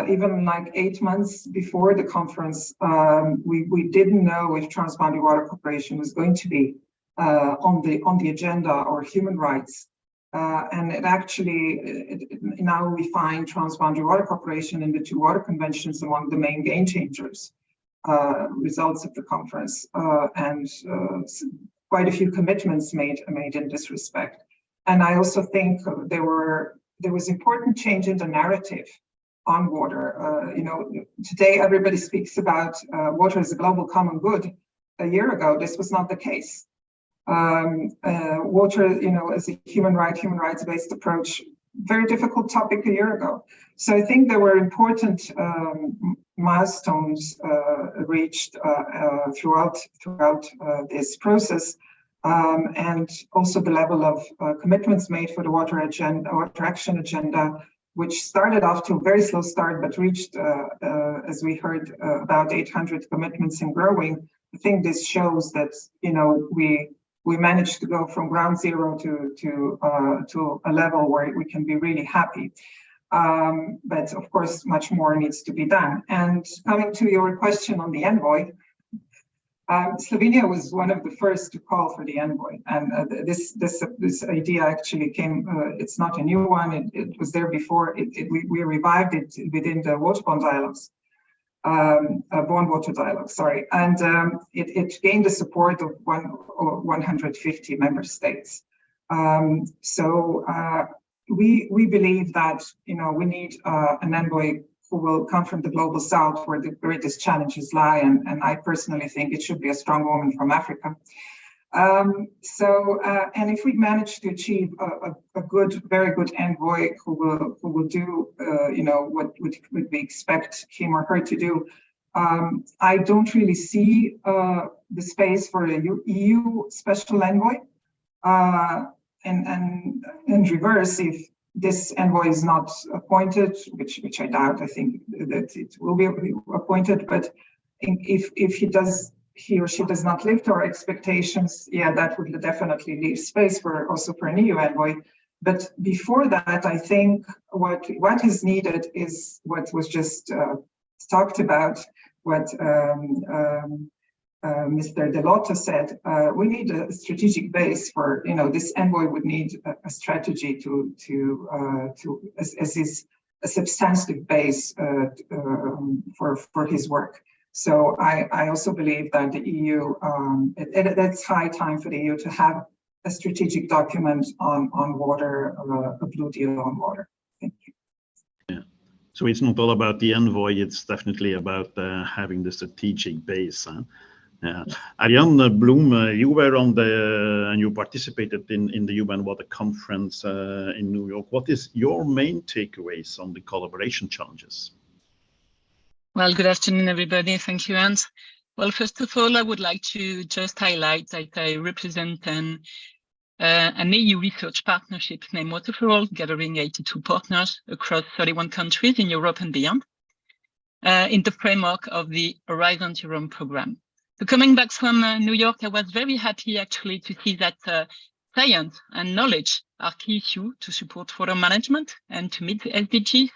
Even like 8 months before the conference, we didn't know if transboundary water cooperation was going to be on the agenda, or human rights. And it actually, now we find transboundary water cooperation in the 2 water conventions among the main game changers, results of the conference, and quite a few commitments made in this respect. And I also think there was important change in the narrative on water. Today everybody speaks about water as a global common good. A year ago, this was not the case. Water, as a human rights-based approach, very difficult topic a year ago. So I think there were important milestones reached throughout this process. And also the level of commitments made for the water action agenda, which started off to a very slow start, but reached, as we heard, about 800 commitments and growing. I think this shows that we managed to go from ground zero to a level where we can be really happy. But of course, much more needs to be done. And coming to your question on the envoy, Slovenia was one of the first to call for the envoy, and this idea actually came. It's not a new one. It was there before. We revived it within the waterborne dialogues, born water dialogue. Sorry, and it gained the support of 150 member states. So we believe that we need an envoy who will come from the global south, where the greatest challenges lie, and I personally think it should be a strong woman from Africa. And if we manage to achieve a very good envoy who will do what we expect him or her to do, I don't really see the space for a EU special envoy. And in reverse, if this envoy is not appointed, which I doubt. I think that it will be appointed, but if he or she does not live to our expectations, yeah, that would definitely leave space for also for an EU envoy. But before that, I think what is needed is what was just talked about, what Mr. Delotto said. We need a strategic base for, this envoy would need a strategy as his a substantive base for his work. So I also believe that the EU, it's high time for the EU to have a strategic document on water, a blue deal on water. Thank you. Yeah. So it's not all about the envoy, it's definitely about having the strategic base. Huh? Yeah. Ariane Bloem, you were on and you participated in the UN Water Conference in New York. What is your main takeaways on the collaboration challenges? Well, good afternoon, everybody. Thank you, Hans. Well, first of all, I would like to just highlight that I represent an EU research partnership named Water for All, gathering 82 partners across 31 countries in Europe and beyond, in the framework of the Horizon Europe program. So coming back from New York, I was very happy actually to see that science and knowledge are key issues to support water management and to meet the SDGs,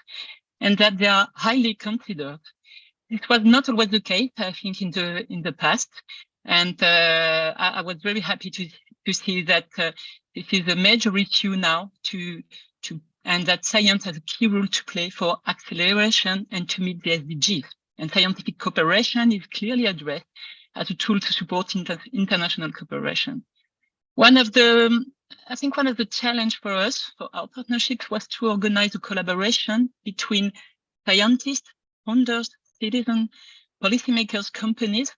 and that they are highly considered. This was not always the case, I think, in the past, and I was very happy to see that this is a major issue now and that science has a key role to play for acceleration and to meet the SDGs. And scientific cooperation is clearly addressed as a tool to support international cooperation. One of the challenge for us, for our partnership, was to organize a collaboration between scientists, founders, citizens, policymakers, companies,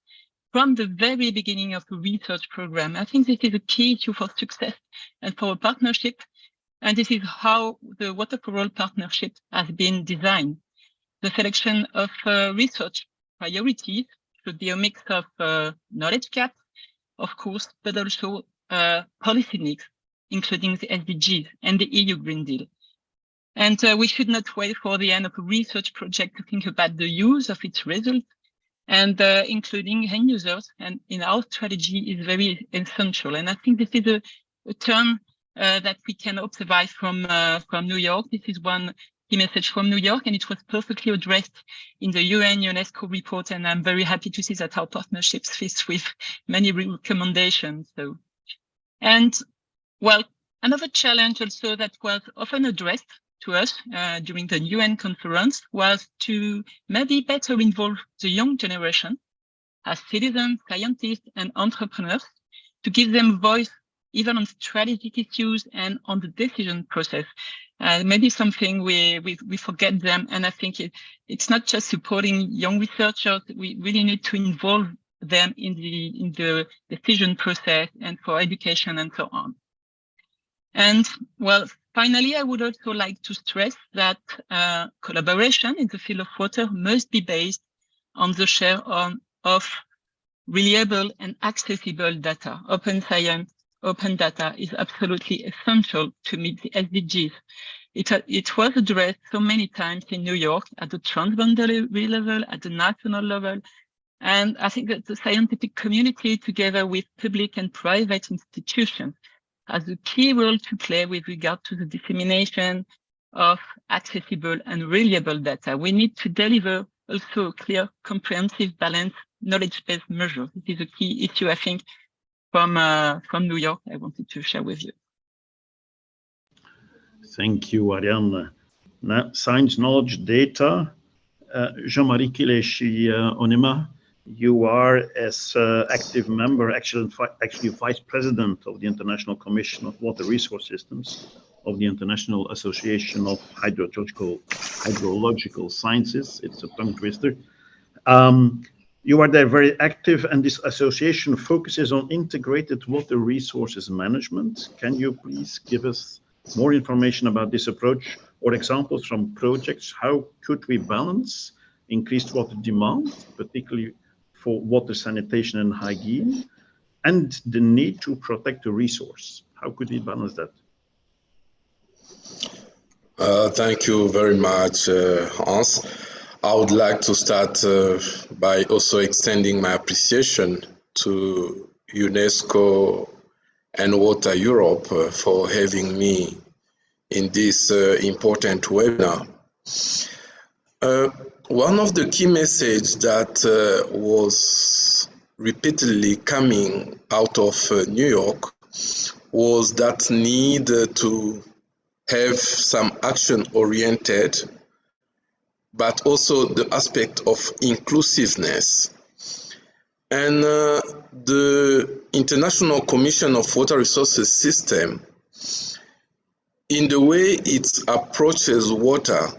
from the very beginning of the research program. I think this is a key issue for success and for a partnership. And this is how the Water for All partnership has been designed. The selection of research priorities should be a mix of knowledge gap, of course, but also policy mix, including the SDGs and the EU Green Deal. And we should not wait for the end of a research project to think about the use of its results, and including end users. And in our strategy is very essential. And I think this is a term that we can observe from New York. This is one key message from New York, and it was perfectly addressed in the UNESCO report. And I'm very happy to see that our partnerships fits with many recommendations. So, and well, another challenge also that was often addressed to us during the UN conference was to maybe better involve the young generation as citizens, scientists, and entrepreneurs, to give them voice even on strategic issues and on the decision process. Maybe something we forget them, and I think it's not just supporting young researchers. We really need to involve them in the decision process and for education and so on. And well, finally, I would also like to stress that collaboration in the field of water must be based on the share of reliable and accessible data. Open science, open data is absolutely essential to meet the SDGs. It was addressed so many times in New York at the transboundary level, at the national level. And I think that the scientific community, together with public and private institutions, has a key role to play with regard to the dissemination of accessible and reliable data. We need to deliver also a clear, comprehensive, balanced, knowledge-based measure. This is a key issue, I think, from New York, I wanted to share with you. Thank you, Ariane. Now, science, knowledge, data. Jean-Marie Kileshi Onima, you are as active member, actually vice president of the International Commission of Water Resource Systems of the International Association of Hydrological Sciences. It's a tongue twister. You are there very active, and this association focuses on integrated water resources management. Can you please give us more information about this approach or examples from projects? How could we balance increased water demand, particularly for water sanitation and hygiene, and the need to protect the resource? How could we balance that? Thank you very much, Hans. I would like to start by also extending my appreciation to UNESCO and Water Europe for having me in this important webinar. One of the key messages that was repeatedly coming out of New York was that need to have some action-oriented, but also the aspect of inclusiveness. And the International Commission of Water Resources System, in the way it approaches water,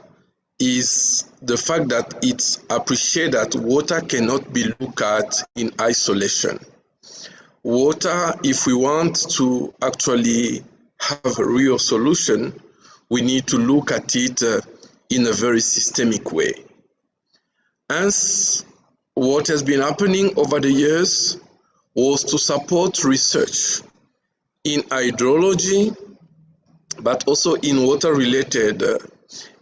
is the fact that it appreciates that water cannot be looked at in isolation. Water, if we want to actually have a real solution, we need to look at it in a very systemic way. Hence, what has been happening over the years was to support research in hydrology, but also in water-related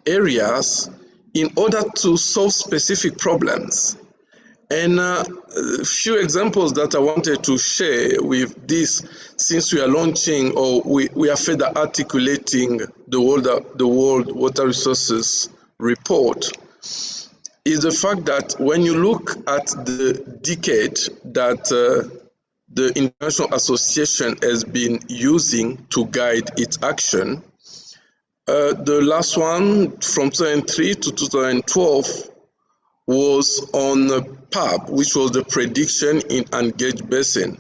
areas in order to solve specific problems. And a few examples that I wanted to share with this, since we are launching or we are further articulating the World Water Resources Report, is the fact that when you look at the decade that the International Association has been using to guide its action, the last one from 2003 to 2012 was on PAB, which was the prediction in engaged basin.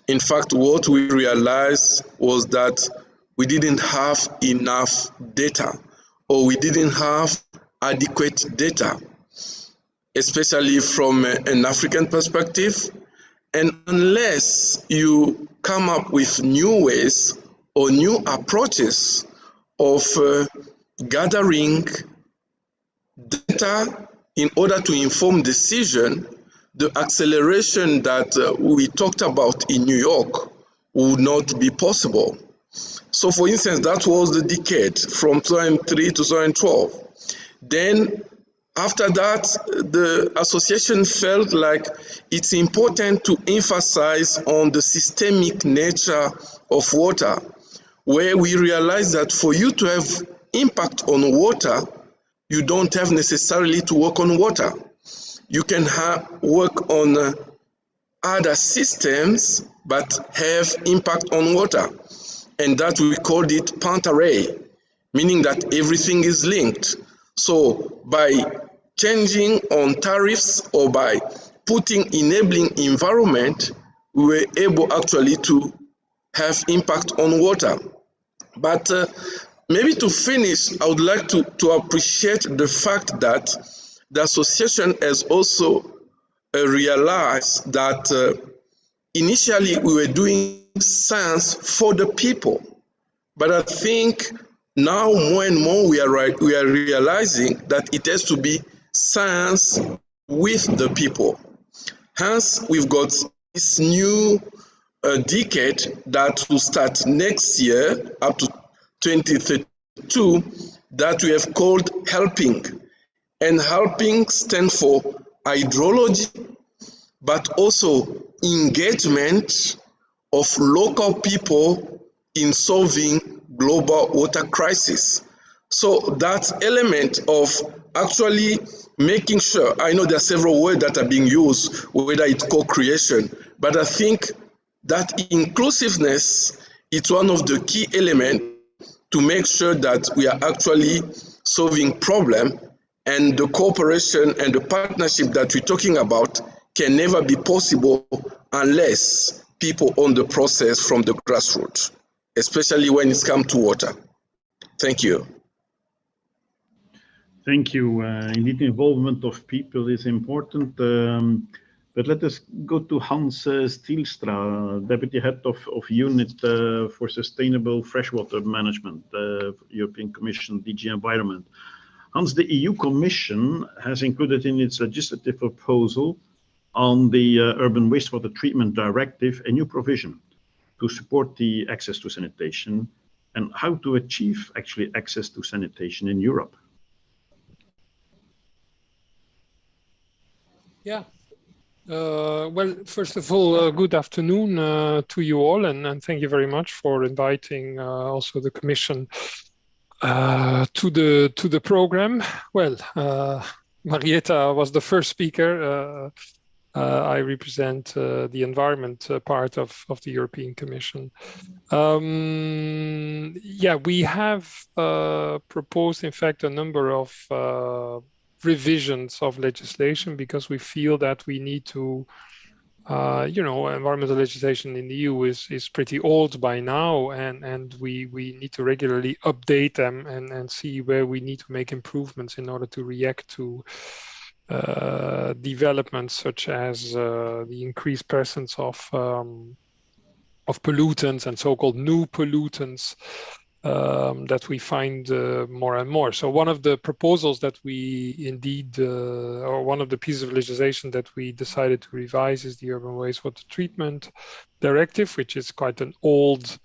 In fact, what we realized was that we didn't have enough data, or we didn't have adequate data, especially from an African perspective. And unless you come up with new ways or new approaches of gathering data in order to inform decision, the acceleration that we talked about in New York would not be possible. So for instance, that was the decade from 2003 to 2012. Then after that, the association felt like it's important to emphasize on the systemic nature of water, where we realize that for you to have impact on water, you don't have necessarily to work on water. You can work on other systems, but have impact on water. And that we called it pant-array, meaning that everything is linked. So by changing on tariffs or by putting enabling environment, we were able actually to have impact on water. But maybe to finish, I would like to appreciate the fact that the association has also realized that initially we were doing science for the people. But I think now more and more we are realizing that it has to be science with the people. Hence, we've got this new decade that will start next year up to 2032 that we have called helping. And helping stands for hydrology, but also engagement of local people in solving global water crisis. So that element of actually making sure, I know there are several words that are being used, whether it's co-creation, but I think that inclusiveness is one of the key elements to make sure that we are actually solving problem, and the cooperation and the partnership that we're talking about can never be possible unless people own the process from the grassroots, especially when it's come to water. Thank you. Thank you. Indeed, the involvement of people is important. But let us go to Hans Stielstra, Deputy Head of Unit for Sustainable Freshwater Management, European Commission, DG Environment. Hans, the EU Commission has included in its legislative proposal on the Urban Wastewater Treatment Directive a new provision to support the access to sanitation and how to achieve actually access to sanitation in Europe? Yeah. Well, first of all, good afternoon to you all, and thank you very much for inviting also the Commission to the program. Well, Marietta was the first speaker. I represent the environment part of the European Commission. Yeah, we have proposed, in fact, a number of revisions of legislation because we feel that we need to, environmental legislation in the EU is pretty old by now, and we need to regularly update them and see where we need to make improvements in order to react to developments such as the increased presence of pollutants and so-called new pollutants that we find more and more. So one of the proposals that we indeed, or one of the pieces of legislation that we decided to revise is the Urban Wastewater Treatment Directive, which is quite an old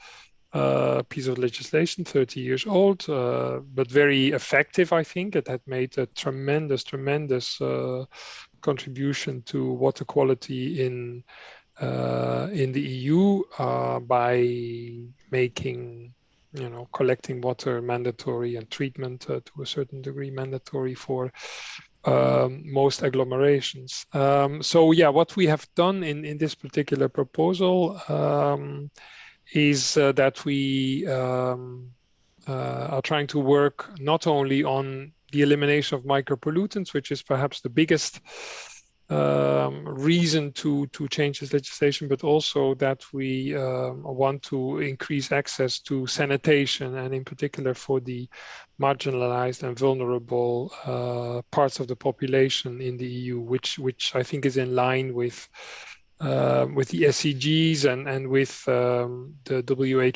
piece of legislation, 30 years old, but very effective, I think. It had made a tremendous contribution to water quality in the EU by making, collecting water mandatory and treatment to a certain degree mandatory for most agglomerations. So yeah, what we have done in this particular proposal is that we are trying to work not only on the elimination of micropollutants, which is perhaps the biggest reason to change this legislation, but also that we want to increase access to sanitation, and in particular for the marginalized and vulnerable parts of the population in the EU, which I think is in line with the SDGs and with the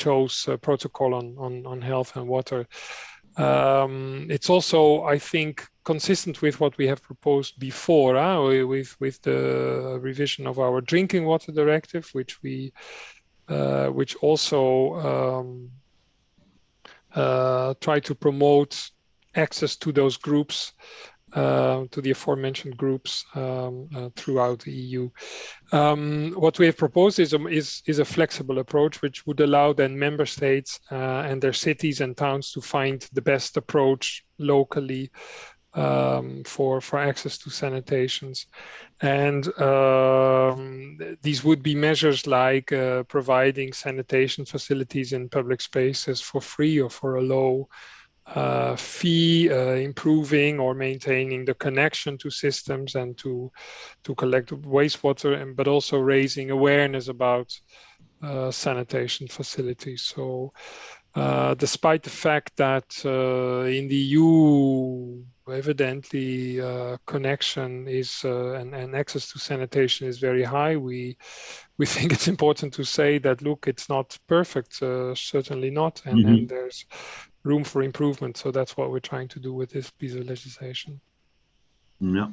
WHO's protocol on health and water. It's also, I think, consistent with what we have proposed before, with the revision of our drinking water directive, which also try to promote access to those groups, to the aforementioned groups throughout the EU. What we have proposed is a flexible approach, which would allow then member states and their cities and towns to find the best approach locally for access to sanitations. And these would be measures like providing sanitation facilities in public spaces for free or for a low fee, improving or maintaining the connection to systems and to collect wastewater, but also raising awareness about sanitation facilities. So despite the fact that in the EU, evidently connection is and access to sanitation is very high, we think it's important to say that, look, it's not perfect, certainly not, and there's room for improvement. So that's what we're trying to do with this piece of legislation. Yeah.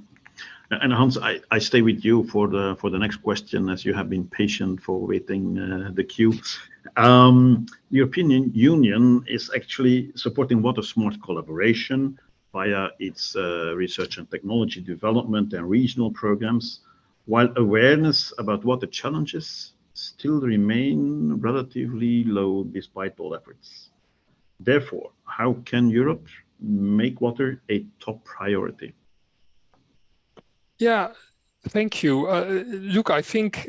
And Hans, I stay with you for the next question, as you have been patient for waiting the queue. The European Union is actually supporting water smart collaboration via its research and technology development and regional programs, while awareness about water challenges still remain relatively low despite all efforts. Therefore, how can Europe make water a top priority? Yeah, thank you. Look, I think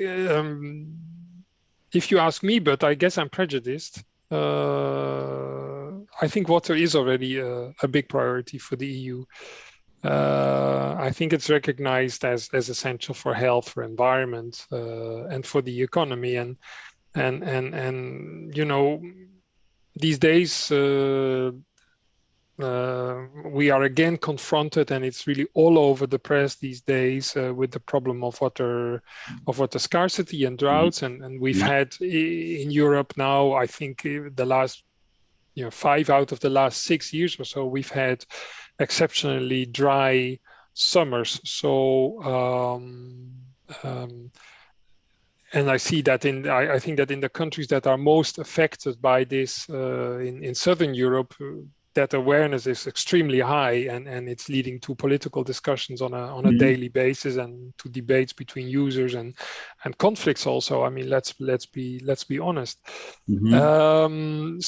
if you ask me, but I guess I'm prejudiced, I think water is already a big priority for the EU. I think it's recognized as essential for health, for environment, and for the economy. And these days we are again confronted, and it's really all over the press these days, with the problem of water scarcity and droughts. And we've had in Europe now, I think the last 5 out of the last 6 years or so, we've had exceptionally dry summers. So and I see that I think that in the countries that are most affected by this in Southern Europe, that awareness is extremely high, and it's leading to political discussions on a daily basis, and to debates between users and conflicts also. I mean, let's be honest. And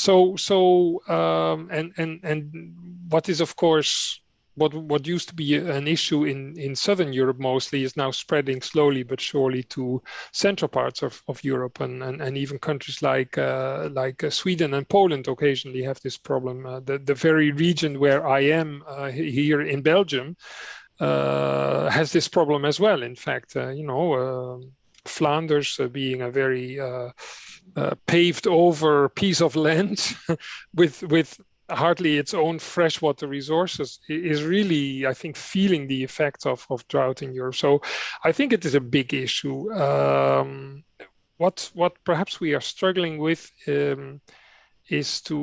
what is, of course, what used to be an issue in Southern Europe mostly is now spreading slowly but surely to central parts of Europe, and even countries like Sweden and Poland occasionally have this problem. The very region where I am here in Belgium has this problem as well. In fact, Flanders being a very paved over piece of land with hardly its own freshwater resources, is really, I think, feeling the effects of drought in Europe. So I think it is a big issue. What perhaps we are struggling with is to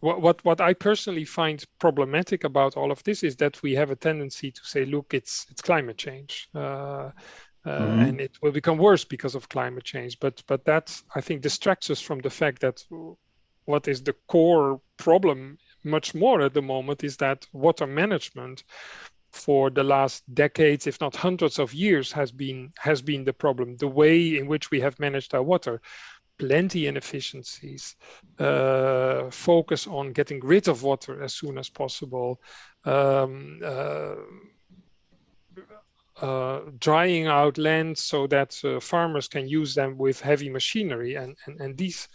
what I personally find problematic about all of this is that we have a tendency to say, look, it's climate change. And it will become worse because of climate change. But that, I think, distracts us from the fact that what is the core problem much more at the moment is that water management for the last decades, if not hundreds of years, has been the problem. The way in which we have managed our water, plenty inefficiencies, focus on getting rid of water as soon as possible, drying out land so that farmers can use them with heavy machinery, and these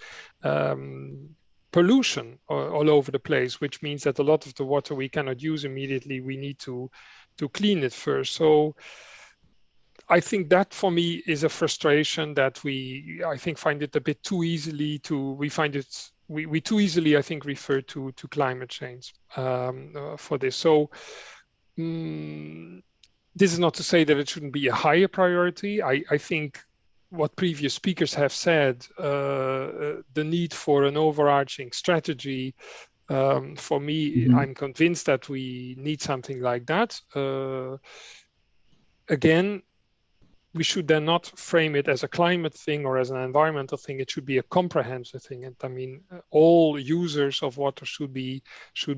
pollution all over the place, which means that a lot of the water we cannot use immediately. We need to clean it first. So I think that for me is a frustration that I think find it a bit too easily we too easily, I think, refer to climate change for this. So this is not to say that it shouldn't be a higher priority. I think what previous speakers have said, the need for an overarching strategy, for me, I'm convinced that we need something like that. Again, we should then not frame it as a climate thing or as an environmental thing. It should be a comprehensive thing. And I mean, all users of water should be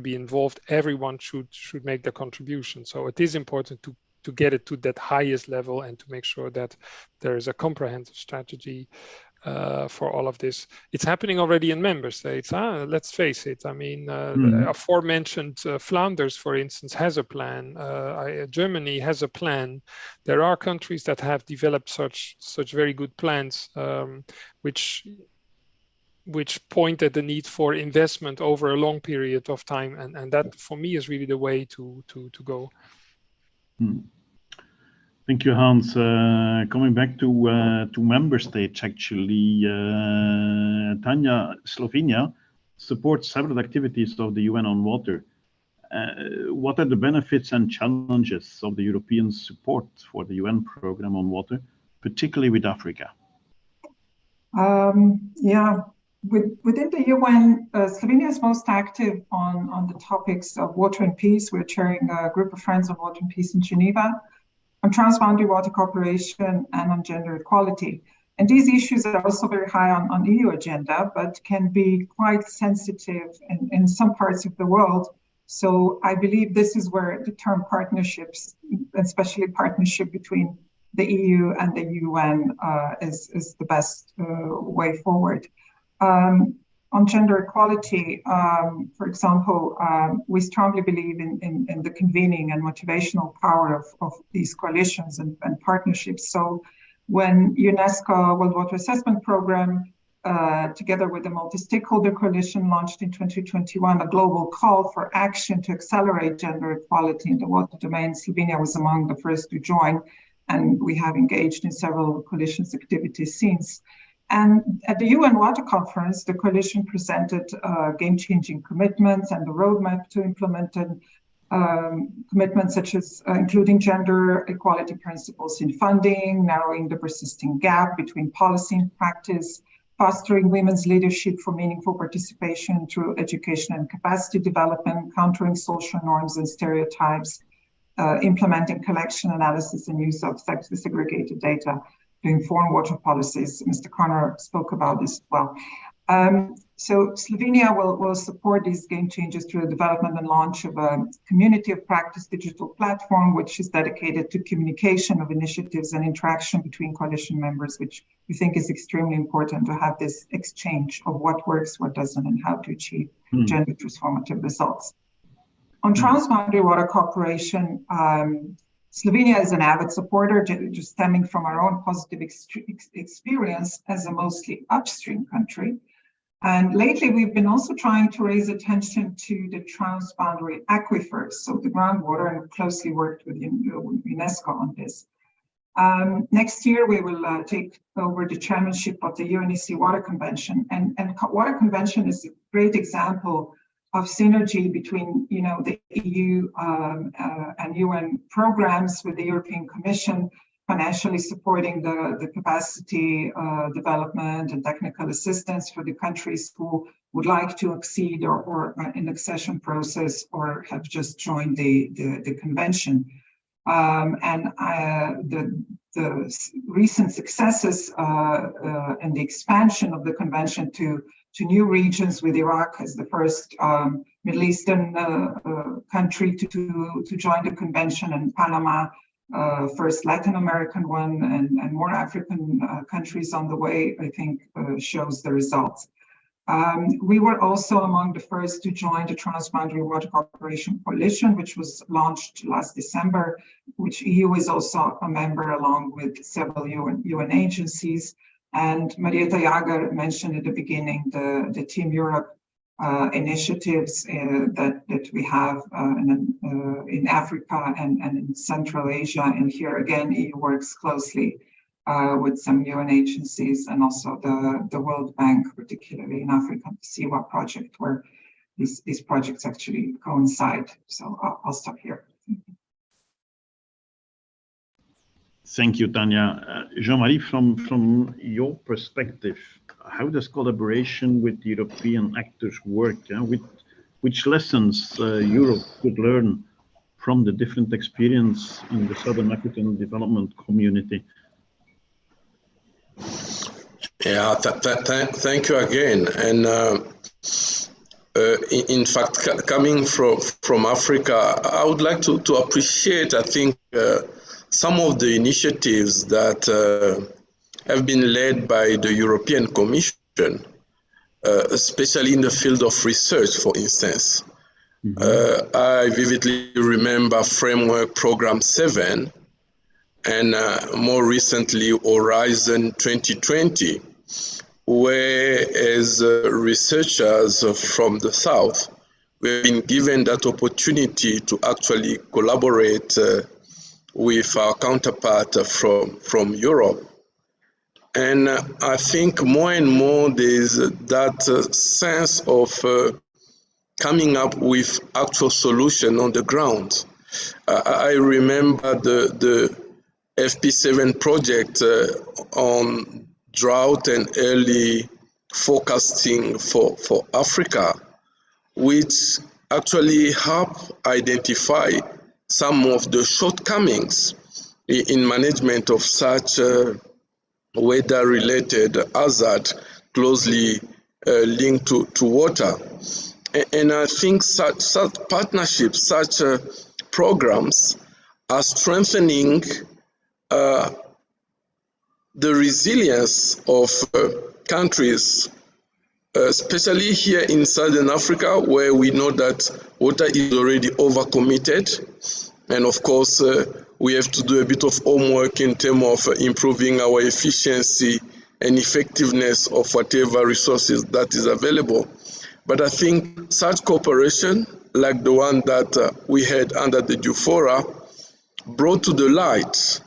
involved. Everyone should make their contribution. So it is important to get it to that highest level and to make sure that there is a comprehensive strategy for all of this. It's happening already in member states. Let's face it. I mean, aforementioned Flanders, for instance, has a plan. Germany has a plan. There are countries that have developed such very good plans, which point at the need for investment over a long period of time, and that for me is really the way to go. Thank you, Hans. Coming back to member states, actually, Tanja, Slovenia supports several activities of the UN on water. What are the benefits and challenges of the European support for the UN program on water, particularly with Africa? Within the UN, Slovenia is most active on the topics of water and peace. We're chairing a group of friends on water and peace in Geneva, on transboundary water cooperation, and on gender equality. And these issues are also very high on EU agenda, but can be quite sensitive in some parts of the world. So I believe this is where the term partnerships, especially partnership between the EU and the UN, is the best way forward. On gender equality, for example, we strongly believe in the convening and motivational power of these coalitions and partnerships. So when UNESCO World Water Assessment Program, together with the multi-stakeholder coalition, launched in 2021 a global call for action to accelerate gender equality in the water domain, Slovenia was among the first to join, and we have engaged in several coalitions activities since. And at the UN Water Conference, the coalition presented game-changing commitments and the roadmap to implemented commitments such as including gender equality principles in funding, narrowing the persisting gap between policy and practice, fostering women's leadership for meaningful participation through education and capacity development, countering social norms and stereotypes, implementing collection, analysis, and use of sex-segregated data. inform water policies. Mr. Connor spoke about this as well. So Slovenia will support these game changers through the development and launch of a community of practice digital platform, which is dedicated to communication of initiatives and interaction between coalition members, which we think is extremely important to have this exchange of what works, what doesn't, and how to achieve gender transformative results. On transboundary water cooperation, Slovenia is an avid supporter, just stemming from our own positive experience as a mostly upstream country. And lately, we've been also trying to raise attention to the transboundary aquifers, so the groundwater, and closely worked with UNESCO on this. Next year, we will take over the chairmanship of the UNESCO Water Convention, and Water Convention is a great example of synergy between, the EU and UN programs with the European Commission, financially supporting the capacity development and technical assistance for the countries who would like to accede or in accession process or have just joined the convention. And the recent successes and the expansion of the convention to new regions, with Iraq as the first Middle Eastern country to join the convention, and Panama, first Latin American one, and more African countries on the way, I think shows the results. We were also among the first to join the Transboundary Water Cooperation Coalition, which was launched last December, which EU is also a member along with several UN agencies. And Marietta Jager mentioned at the beginning the Team Europe initiatives that we have in Africa and in Central Asia. And here again, EU works closely with some UN agencies and also the World Bank, particularly in Africa, the SIWA project, where these projects actually coincide. So I'll stop here. Thank you, Tanya. Jean-Marie, from your perspective, how does collaboration with European actors work? Which lessons Europe could learn from the different experience in the Southern African development community? Yeah, thank you again. And in fact, coming from Africa, I would like to appreciate, I think, some of the initiatives that have been led by the European Commission, especially in the field of research, for instance. I vividly remember Framework Program 7 and more recently Horizon 2020, where as researchers from the South, we've been given that opportunity to actually collaborate with our counterpart from Europe. And I think more and more there's that sense of coming up with actual solution on the ground. I remember the FP7 project on drought and early forecasting for Africa, which actually help identify some of the shortcomings in management of such weather-related hazard closely linked to water. And I think such partnerships, such programs are strengthening the resilience of countries, especially here in Southern Africa, where we know that water is already overcommitted. And of course, we have to do a bit of homework in terms of improving our efficiency and effectiveness of whatever resources that is available. But I think such cooperation, like the one that we had under the DUFORA, brought to the light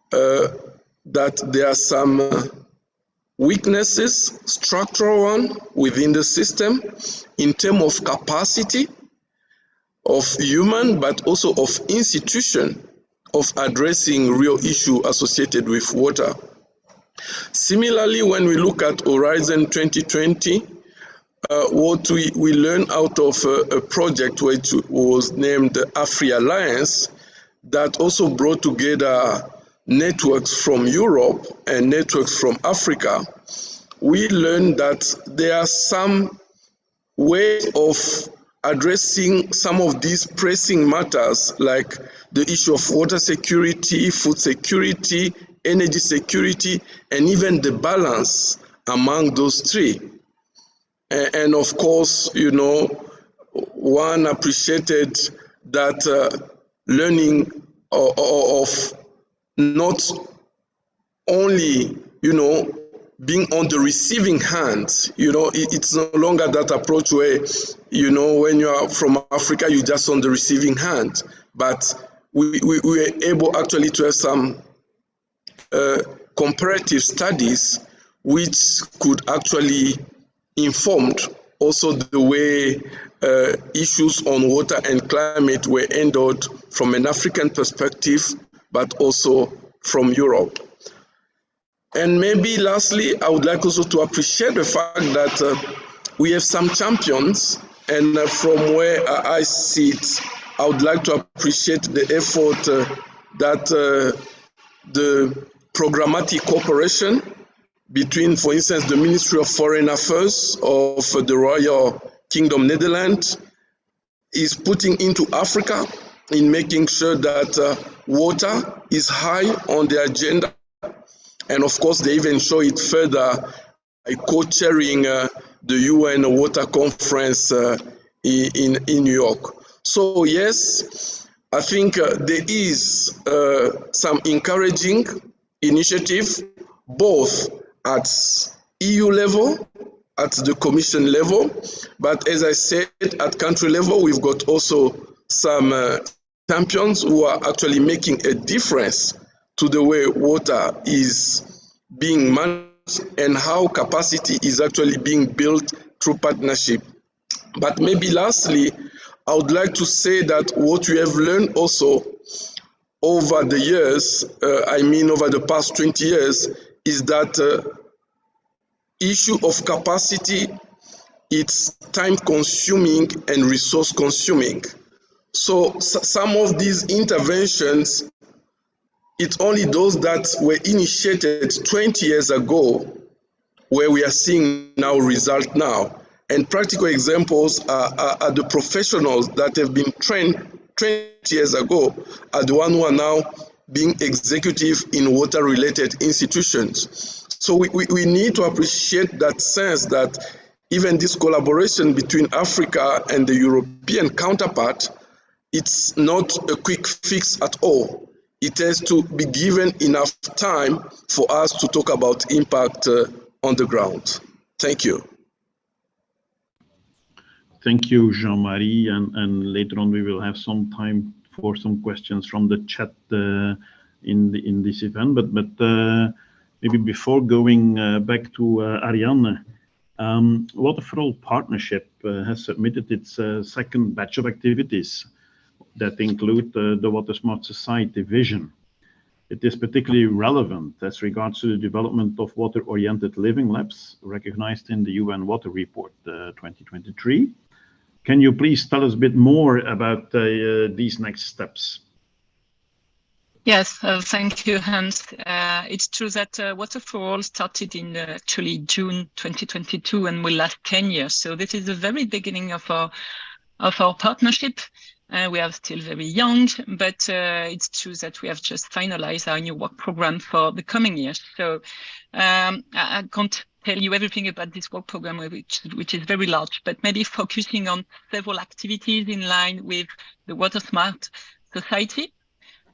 that there are some weaknesses, structural one, within the system in terms of capacity of human, but also of institution of addressing real issue associated with water. Similarly, when we look at Horizon 2020, what we learned out of a project which was named the Afri Alliance, that also brought together networks from Europe and networks from Africa, we learned that there are some ways of addressing some of these pressing matters, like the issue of water security, food security, energy security, and even the balance among those three. And of course, you know, one appreciated that learning of not only, you know, being on the receiving hand. You know, it's no longer that approach where, you know, when you are from Africa, you're just on the receiving hand. But we were able actually to have some comparative studies which could actually inform also the way issues on water and climate were handled from an African perspective, but also from Europe. And maybe lastly, I would like also to appreciate the fact that we have some champions, and from where I sit, I would like to appreciate the effort that the programmatic cooperation between, for instance, the Ministry of Foreign Affairs of the Royal Kingdom Netherlands is putting into Africa in making sure that water is high on the agenda. And of course, they even show it further by co-chairing the UN Water Conference in New York. So yes, I think there is some encouraging initiative, both at EU level, at the Commission level, but as I said, at country level, we've got also some champions who are actually making a difference to the way water is being managed and how capacity is actually being built through partnership. But maybe lastly, I would like to say that what we have learned also over the years, over the past 20 years, is that issue of capacity, it's time consuming and resource consuming. So some of these interventions, it's only those that were initiated 20 years ago where we are seeing now result now. And practical examples are the professionals that have been trained 20 years ago are the ones who are now being executive in water-related institutions. So we need to appreciate that sense that even this collaboration between Africa and the European counterpart, it's not a quick fix at all. It has to be given enough time for us to talk about impact on the ground. Thank you. Thank you, Jean-Marie, and later on we will have some time for some questions from the chat in this event. But maybe before going back to Ariane, Water for All Partnership has submitted its second batch of activities that include the Water Smart Society vision. It is particularly relevant as regards to the development of water-oriented living labs recognized in the UN Water Report 2023. Can you please tell us a bit more about these next steps? Yes, thank you, Hans. It's true that Water for All started in actually June 2022 and will last 10 years. So this is the very beginning of our partnership. We are still very young, but it's true that we have just finalized our new work program for the coming years. So I can't tell you everything about this work program, which is very large, but maybe focusing on several activities in line with the Water Smart Society.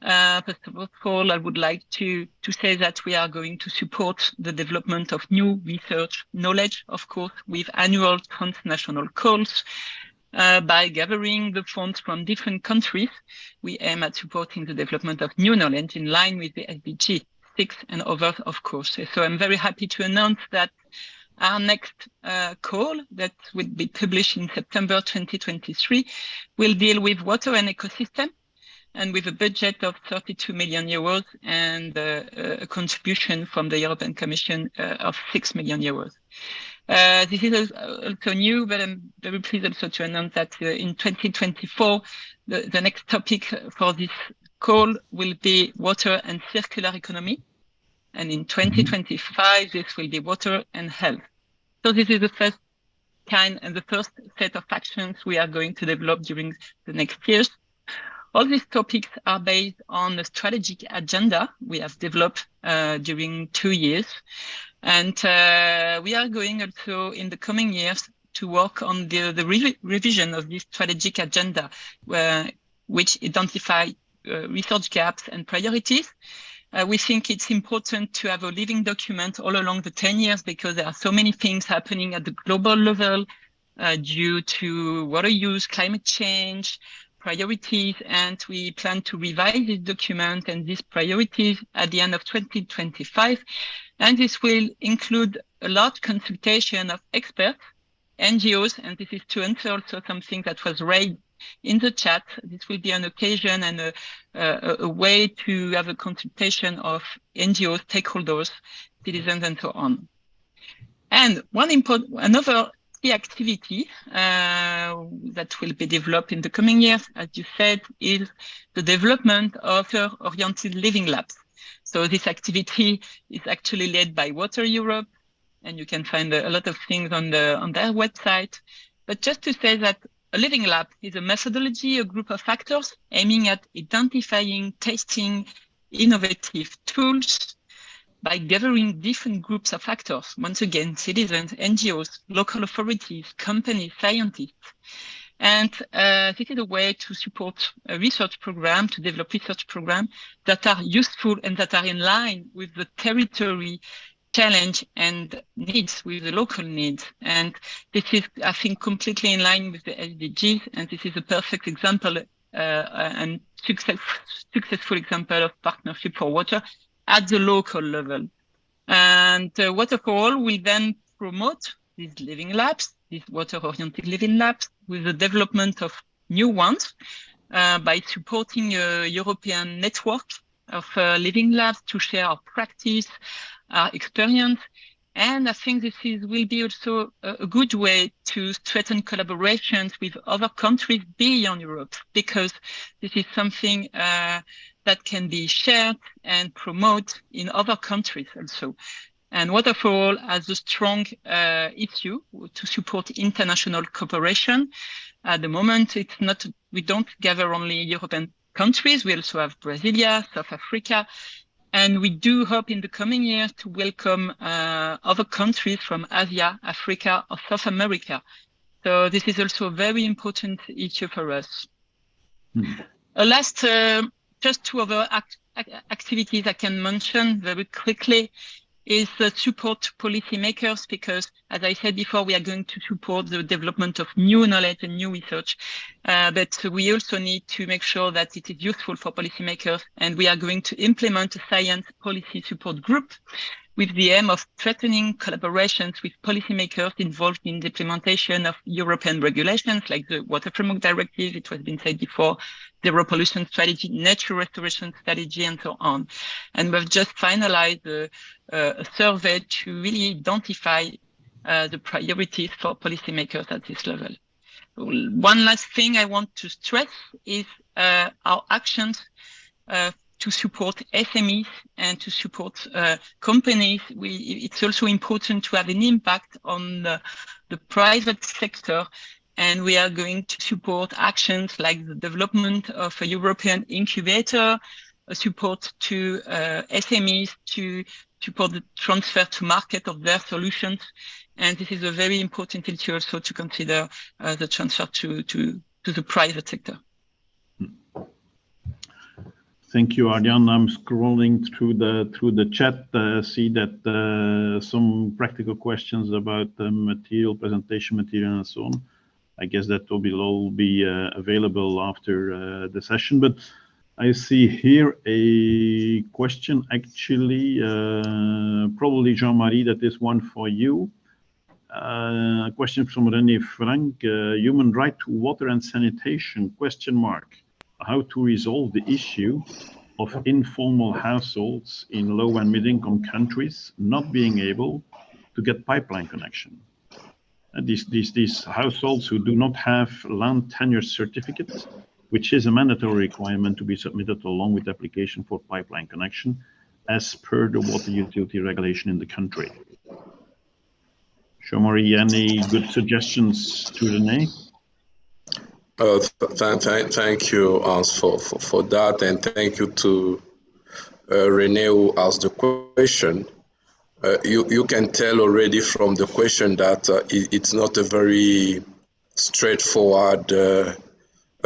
First of all, I would like to say that we are going to support the development of new research knowledge, of course, with annual transnational calls. By gathering the funds from different countries, we aim at supporting the development of new knowledge in line with the SDG 6 and others, of course. So I'm very happy to announce that our next call that will be published in September 2023 will deal with water and ecosystem, and with a budget of 32 million euros and a contribution from the European Commission of 6 million euros. This is also new, but I'm very pleased also to announce that in 2024, the next topic for this call will be water and circular economy. And in 2025, this will be water and health. So this is the first kind and the first set of actions we are going to develop during the next years. All these topics are based on a strategic agenda we have developed during 2 years. And we are going also in the coming years to work on the revision of this strategic agenda, which identify research gaps and priorities. We think it's important to have a living document all along the 10 years because there are so many things happening at the global level due to water use, climate change, priorities, and we plan to revise this document and these priorities at the end of 2025. And this will include a lot of consultation of experts, NGOs, and this is to answer also something that was raised in the chat. This will be an occasion and a way to have a consultation of NGOs, stakeholders, citizens, and so on. And another key activity that will be developed in the coming years, as you said, is the development of oriented living labs. So this activity is actually led by Water Europe, and you can find a lot of things on their website. But just to say that a living lab is a methodology, a group of actors aiming at identifying, testing innovative tools by gathering different groups of actors, once again, citizens, NGOs, local authorities, companies, scientists. And this is a way to support a research program, to develop research programs that are useful and that are in line with the territory challenge and needs, with the local needs. And this is, I think, completely in line with the SDGs. And this is a perfect example and successful example of partnership for water at the local level. And Water for All will then promote these living labs, these water-oriented living labs, with the development of new ones by supporting a European network of living labs to share our practice, our experience. And I think this will be also a good way to strengthen collaborations with other countries beyond Europe, because this is something that can be shared and promoted in other countries also. And Water for All has a strong issue to support international cooperation. At the moment, it's not, we don't gather only European countries. We also have Brasilia, South Africa, and we do hope in the coming years to welcome other countries from Asia, Africa, or South America. So this is also a very important issue for us. Last, just two other activities I can mention very quickly is support policymakers, because as I said before, we are going to support the development of new knowledge and new research, but we also need to make sure that it is useful for policymakers, and we are going to implement a science policy support group with the aim of strengthening collaborations with policymakers involved in the implementation of European regulations like the Water Framework Directive, it has been said before, Zero Pollution Strategy, Nature Restoration Strategy, and so on. And we've just finalized a survey to really identify the priorities for policymakers at this level. One last thing I want to stress is our actions to support SMEs and to support companies. It's also important to have an impact on the private sector, and we are going to support actions like the development of a European incubator, a support to SMEs to support the transfer to market of their solutions. And this is a very important issue also to consider the transfer to the private sector. Thank you, Ariane. I'm scrolling through the chat. See that some practical questions about the material, presentation material, and so on. I guess that will all be available after the session. But I see here a question, actually, probably Jean-Marie, that is one for you. A question from René Frank, human right to water and sanitation, question mark. How to resolve the issue of informal households in low and mid-income countries not being able to get pipeline connection. These households who do not have land tenure certificates which is a mandatory requirement to be submitted along with the application for pipeline connection as per the water utility regulation in the country. Jean-Marie, any good suggestions to René? Thank you, Hans, for that, and thank you to René who asked the question. You can tell already from the question that it's not a very straightforward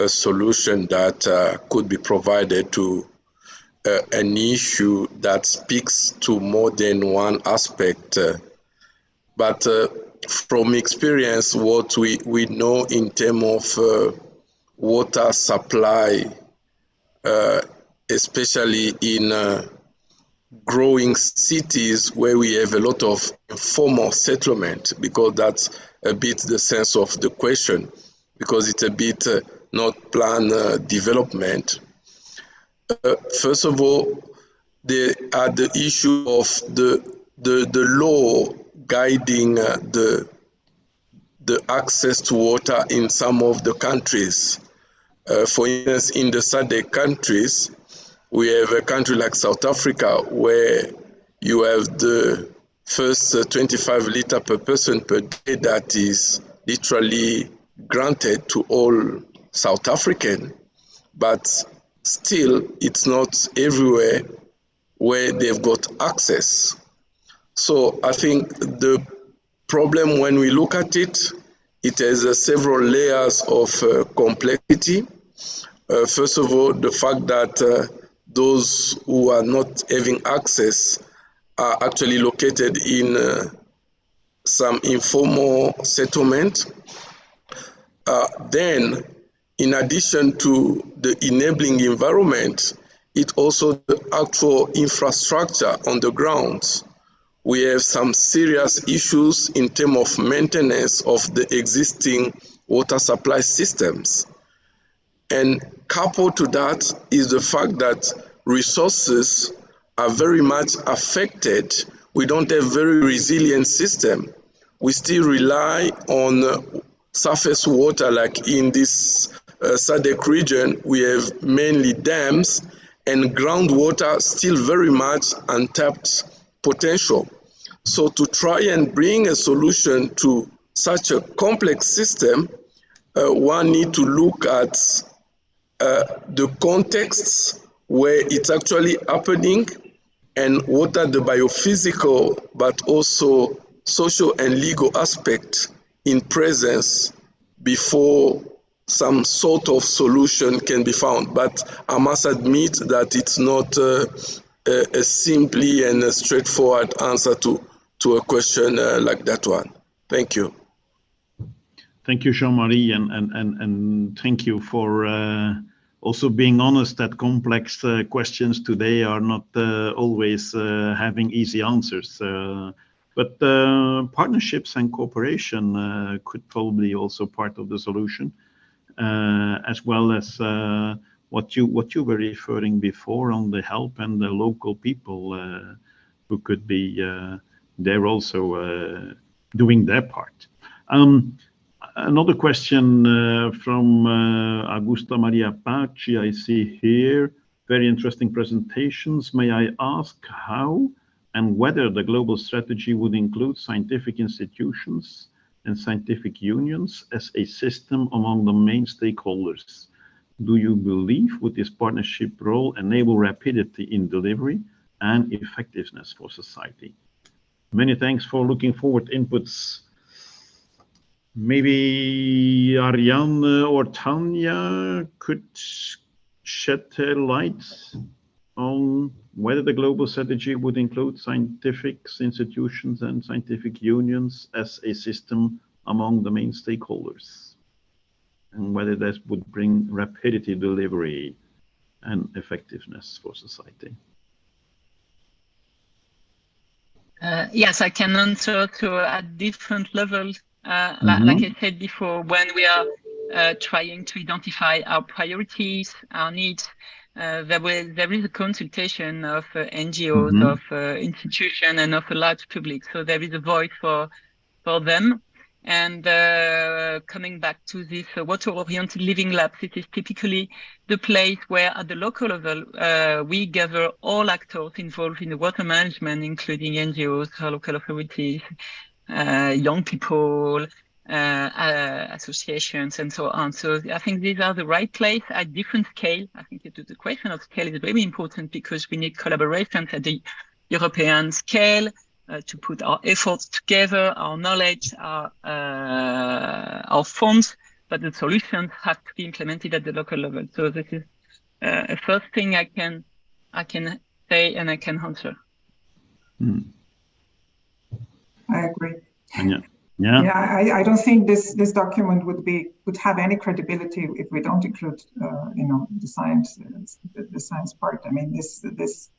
solution that could be provided to an issue that speaks to more than one aspect. But from experience, what we know in terms of water supply, especially in growing cities where we have a lot of informal settlement, because that's a bit the sense of the question, because it's a bit not planned development. First of all, there are the issue of the law guiding the access to water in some of the countries. For instance, in the SADC countries, we have a country like South Africa where you have the first 25 liters per person per day that is literally granted to all South African, but still it's not everywhere where they've got access. So I think the problem when we look at it, it has several layers of complexity. First of all, the fact that those who are not having access are actually located in some informal settlement. Then, in addition to the enabling environment, it also the actual infrastructure on the ground. We have some serious issues in terms of maintenance of the existing water supply systems. And coupled to that is the fact that resources are very much affected. We don't have very resilient system. We still rely on surface water, like in this SADC region, we have mainly dams, and groundwater still very much untapped potential. So to try and bring a solution to such a complex system, one need to look at the contexts where it's actually happening and what are the biophysical but also social and legal aspects in presence before some sort of solution can be found. But I must admit that it's not a simply and a straightforward answer to a question like that one. Thank you. Thank you, Jean-Marie, and thank you for also being honest that complex questions today are not always having easy answers. But partnerships and cooperation could probably also part of the solution, as well as what you were referring before on the help and the local people who could be there also doing their part. Another question from Augusta Maria Paci, I see here. Very interesting presentations. May I ask how and whether the global strategy would include scientific institutions and scientific unions as a system among the main stakeholders? Do you believe would this partnership role enable rapidity in delivery and effectiveness for society? Many thanks for looking forward inputs. Maybe Ariane or Tanya could shed their light on whether the global strategy would include scientific institutions and scientific unions as a system among the main stakeholders, and whether that would bring rapidity delivery and effectiveness for society. Yes, I can answer to at different levels. Like I said before, when we are trying to identify our priorities, our needs, there is a consultation of NGOs, of institutions, and of a large public. So there is a voice for them. And coming back to this water-oriented living labs, it is typically the place where at the local level, we gather all actors involved in the water management, including NGOs, local authorities, young people, associations, and so on. So I think these are the right place at different scale. I think the question of scale is very important because we need collaborations at the European scale to put our efforts together, our knowledge, our funds, but the solutions have to be implemented at the local level. So this is a first thing I can say and I can answer. I agree. Yeah, I don't think this document would have any credibility if we don't include the science part. I mean, this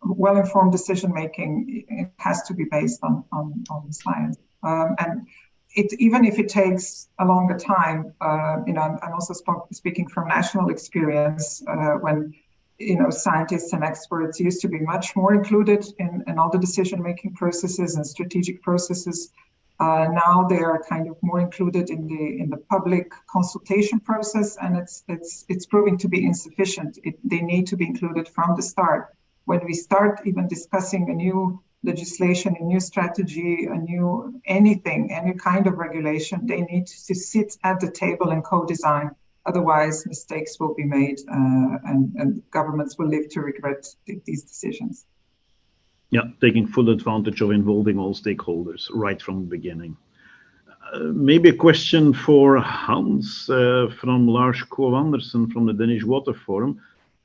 well-informed decision making, it has to be based on science, and even if it takes a longer time. I'm also speaking from national experience when scientists and experts used to be much more included in all the decision-making processes and strategic processes. Now they are kind of more included in the public consultation process, and it's proving to be insufficient. They need to be included from the start. When we start even discussing a new legislation, a new strategy, any kind of regulation, they need to sit at the table and co-design. Otherwise, mistakes will be made, and governments will live to regret these decisions. Yeah, taking full advantage of involving all stakeholders right from the beginning. Maybe a question for Hans from Lars Kov Andersen from the Danish Water Forum.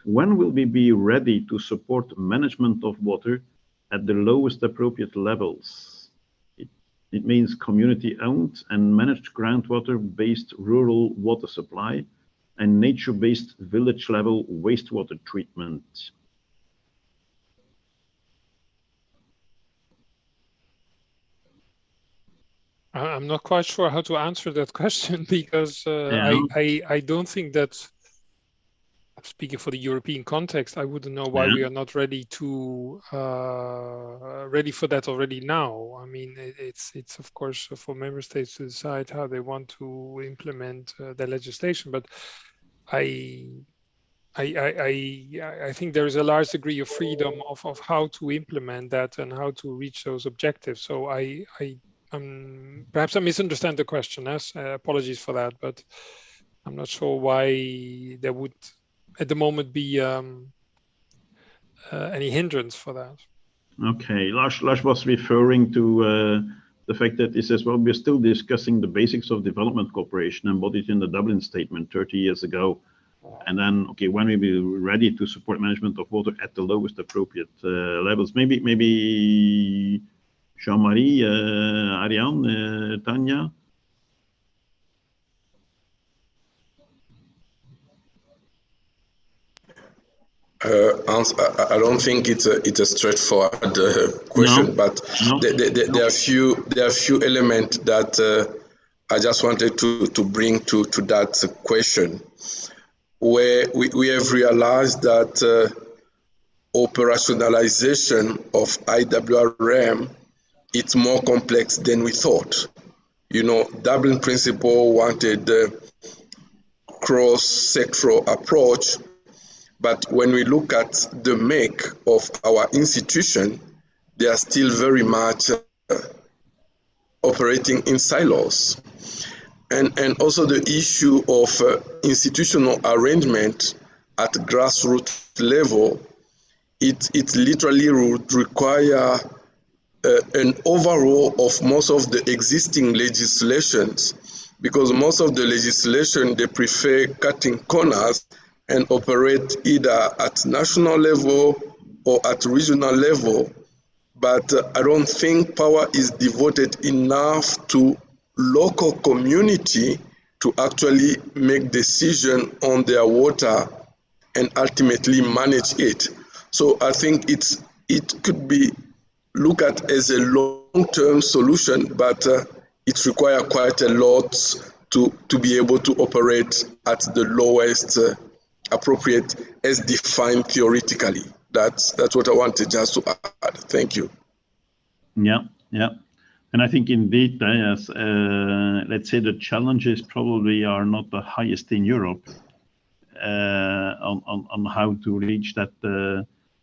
When will we be ready to support management of water at the lowest appropriate levels? It means community-owned and managed groundwater-based rural water supply and nature-based village-level wastewater treatment. I'm not quite sure how to answer that question because I don't think that, speaking for the European context, I wouldn't know why we are not ready to ready for that already now. I mean, it's of course for member states to decide how they want to implement the legislation, but I think there is a large degree of freedom of how to implement that and how to reach those objectives. So perhaps I misunderstand the question. Apologies for that, but I'm not sure why there would at the moment be any hindrance for that. Okay, Lars was referring to the fact that he says, well, we're still discussing the basics of development cooperation embodied in the Dublin Statement 30 years ago. And then, okay, when we be ready to support management of water at the lowest appropriate levels? Maybe Jean-Marie, Ariane, Tanya? I don't think it's a straightforward question, but there are few elements that I just wanted to bring to that question, where we have realized that operationalization of IWRM, it's more complex than we thought. Dublin Principle wanted a cross-sectoral approach, but when we look at the make of our institution, they are still very much operating in silos. And also the issue of institutional arrangement at grassroots level, it literally would require an overhaul of most of the existing legislations, because most of the legislation, they prefer cutting corners and operate either at national level or at regional level. But I don't think power is devoted enough to local community to actually make decision on their water and ultimately manage it. So I think it could be looked at as a long-term solution, but it requires quite a lot to be able to operate at the lowest appropriate as defined theoretically. That's what I wanted just to add. Thank you. Yeah. And I think indeed, yes, let's say the challenges probably are not the highest in Europe on how to reach that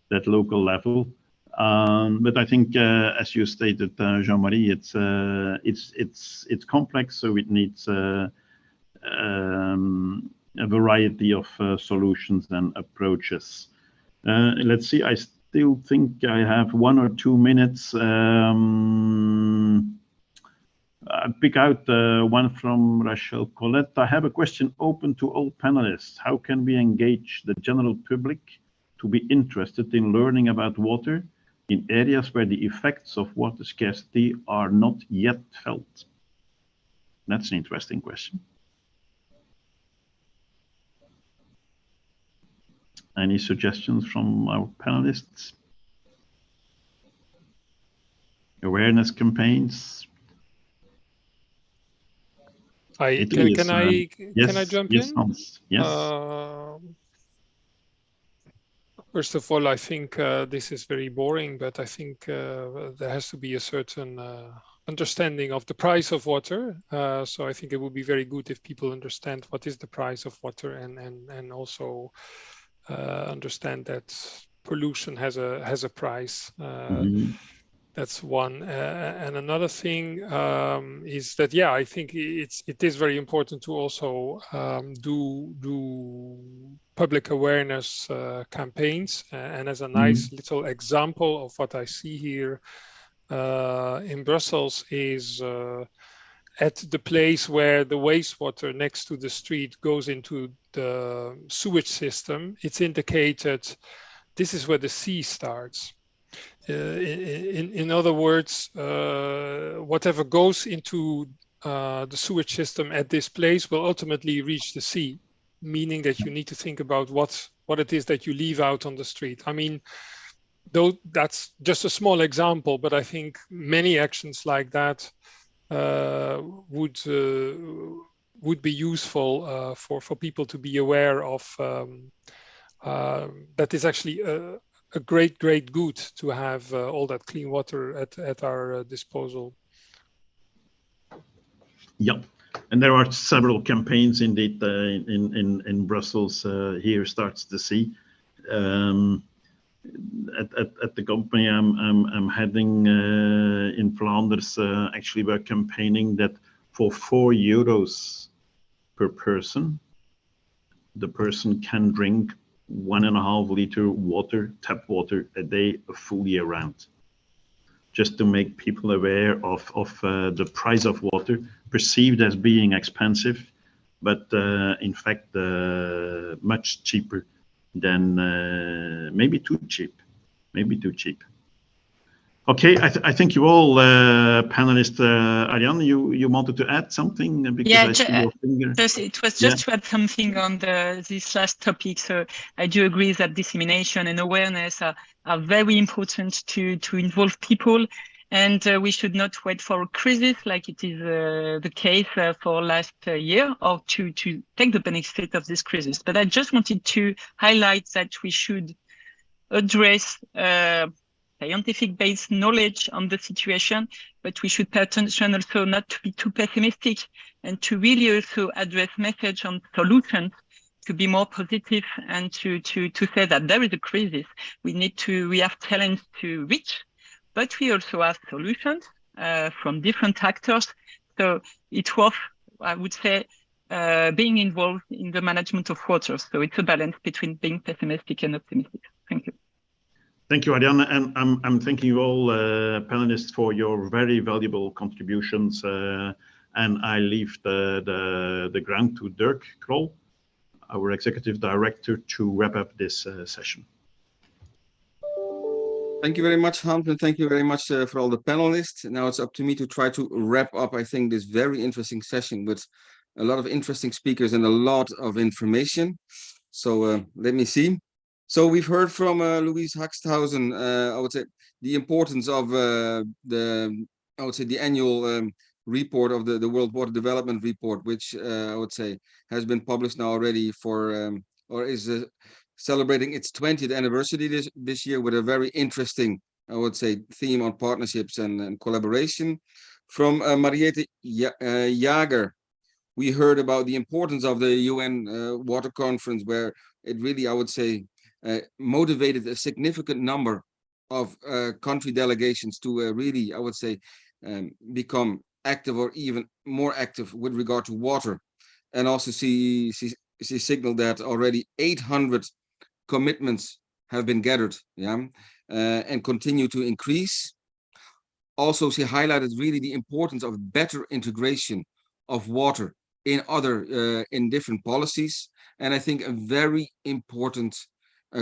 that local level. But I think, as you stated, Jean-Marie, it's complex, so it needs a variety of solutions and approaches. Let's see, I still think I have 1 or 2 minutes. I pick out one from Rachel Colette. I have a question open to all panelists. How can we engage the general public to be interested in learning about water in areas where the effects of water scarcity are not yet felt? That's an interesting question. Any suggestions from our panelists? Awareness campaigns? Can I jump in? Hans, yes. First of all, I think this is very boring, but I think there has to be a certain understanding of the price of water. So I think it would be very good if people understand what is the price of water, and also understand that pollution has a price. That's one. And another thing is that, yeah, I think it is very important to also do public awareness campaigns. And as a nice little example of what I see here in Brussels is at the place where the wastewater next to the street goes into the sewage system, it's indicated this is where the sea starts. In other words, whatever goes into the sewage system at this place will ultimately reach the sea, meaning that you need to think about what it is that you leave out on the street. I mean, though that's just a small example, but I think many actions like that would be useful for people to be aware of. That is actually a great good to have all that clean water at our disposal. Yep, and there are several campaigns indeed in Brussels. Here starts the sea. At the company I'm heading in Flanders, actually we're campaigning that for €4 per person, the person can drink 1.5 liter water, tap water a day, a full year round. Just to make people aware of the price of water, perceived as being expensive, but in fact much cheaper than maybe too cheap. Okay, I think you all panelists, Ariane, you wanted to add something? Because yeah, I see your finger. It was just to add something on this last topic. So I do agree that dissemination and awareness are very important to involve people, and we should not wait for a crisis like it is the case for last year, or to take the benefit of this crisis. But I just wanted to highlight that we should address scientific-based knowledge on the situation, but we should pay attention also not to be too pessimistic, and to really also address message on solutions, to be more positive, and to say that there is a crisis. We have talents to reach, but we also have solutions from different actors. So it's worth, I would say, being involved in the management of water. So it's a balance between being pessimistic and optimistic. Thank you. Thank you, Ariane, and I'm thanking you all panelists for your very valuable contributions. And I leave the ground to Dirk Krol, our Executive Director, to wrap up this session. Thank you very much, Hans, and thank you very much for all the panelists. Now it's up to me to try to wrap up, I think, this very interesting session with a lot of interesting speakers and a lot of information. So let me see. So we've heard from Louise Haxthausen, I would say, the importance of the annual report of the World Water Development Report, which I would say has been published now already for, or is celebrating its 20th anniversary this year, with a very interesting, I would say, theme on partnerships and collaboration. From Mariette Jager, we heard about the importance of the UN Water Conference, where it really, I would say, motivated a significant number of country delegations to really, I would say, become active or even more active with regard to water. And also she signaled that already 800 commitments have been gathered, and continue to increase. Also, she highlighted really the importance of better integration of water in in different policies. And I think a very important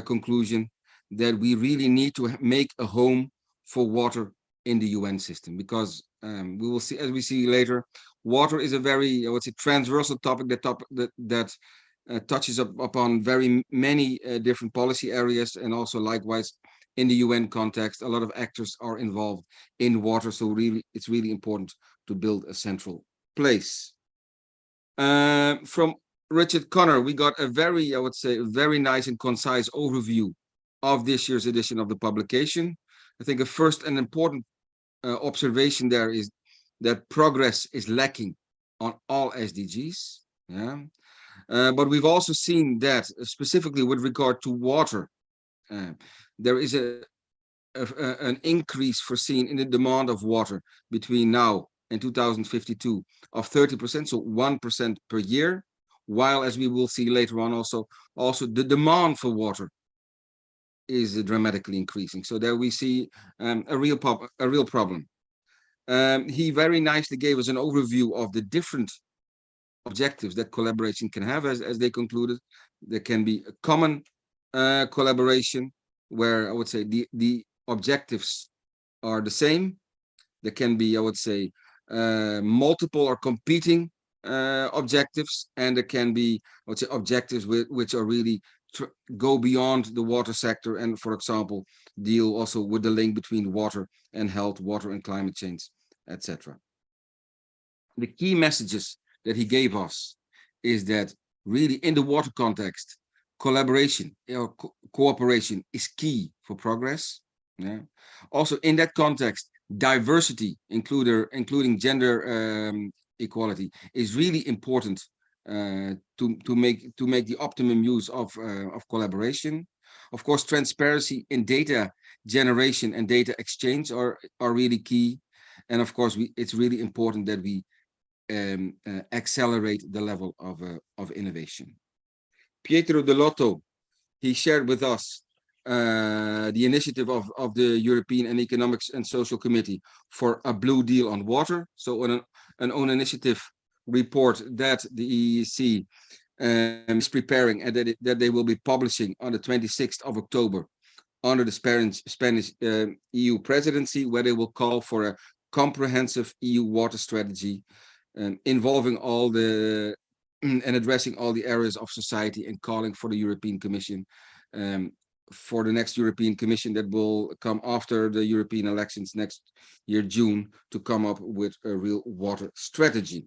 conclusion that we really need to make a home for water in the UN system, because we will see, as we see later, water is a very, I would say, transversal topic that touches upon very many different policy areas, and also likewise in the UN context, a lot of actors are involved in water. So really, it's really important to build a central place. From Richard Connor, we got a very, I would say, very nice and concise overview of this year's edition of the publication. I think a first and important observation there is that progress is lacking on all SDGs. But we've also seen that specifically with regard to water, there is an increase foreseen in the demand of water between now and 2052 of 30%, so 1% per year, while, as we will see later on, also the demand for water is dramatically increasing. So there we see a real problem. He very nicely gave us an overview of the different objectives that collaboration can have, as they concluded. There can be a common collaboration where, I would say, the objectives are the same. There can be, I would say, multiple or competing objectives, and there can be, I would say, objectives which are really go beyond the water sector, and, for example, deal also with the link between water and health, water and climate change, etc. The key messages that he gave us is that really in the water context, collaboration or cooperation is key for progress. Also in that context, diversity, including gender equality, is really important to make the optimum use of collaboration. Of course, transparency in data generation and data exchange are really key. And of course, it's really important that we accelerate the level of innovation. Pietro Dell'Otto, he shared with us the initiative of the European and Economics and Social Committee for a Blue Deal on water. So an own initiative report that the EEC is preparing, and that they will be publishing on the 26th of October under the Spanish EU presidency, where they will call for a comprehensive EU water strategy involving all the and addressing all the areas of society, and calling for the European Commission for the next European Commission that will come after the European elections next year, June, to come up with a real water strategy.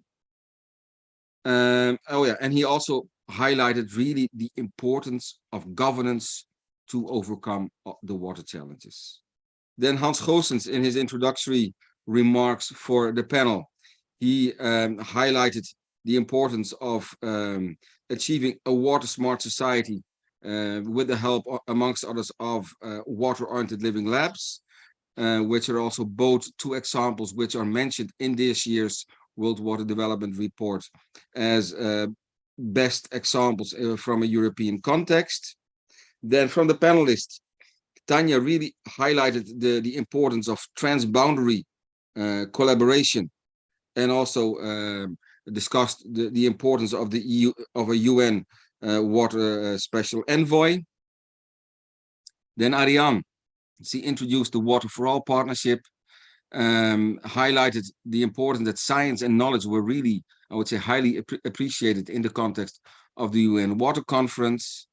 And he also highlighted really the importance of governance to overcome the water challenges. Then Hans Goossens, in his introductory remarks for the panel, he highlighted the importance of achieving a water smart society with the help, amongst others, of water-oriented living labs, which are also both two examples which are mentioned in this year's World Water Development Report as best examples from a European context. Then from the panelists, Tanya really highlighted the importance of transboundary collaboration, and also discussed the importance of the EU, of a UN water special envoy. Then Ariane, she introduced the Water for All partnership, highlighted the importance that science and knowledge were really, I would say, highly appreciated in the context of the UN Water Conference.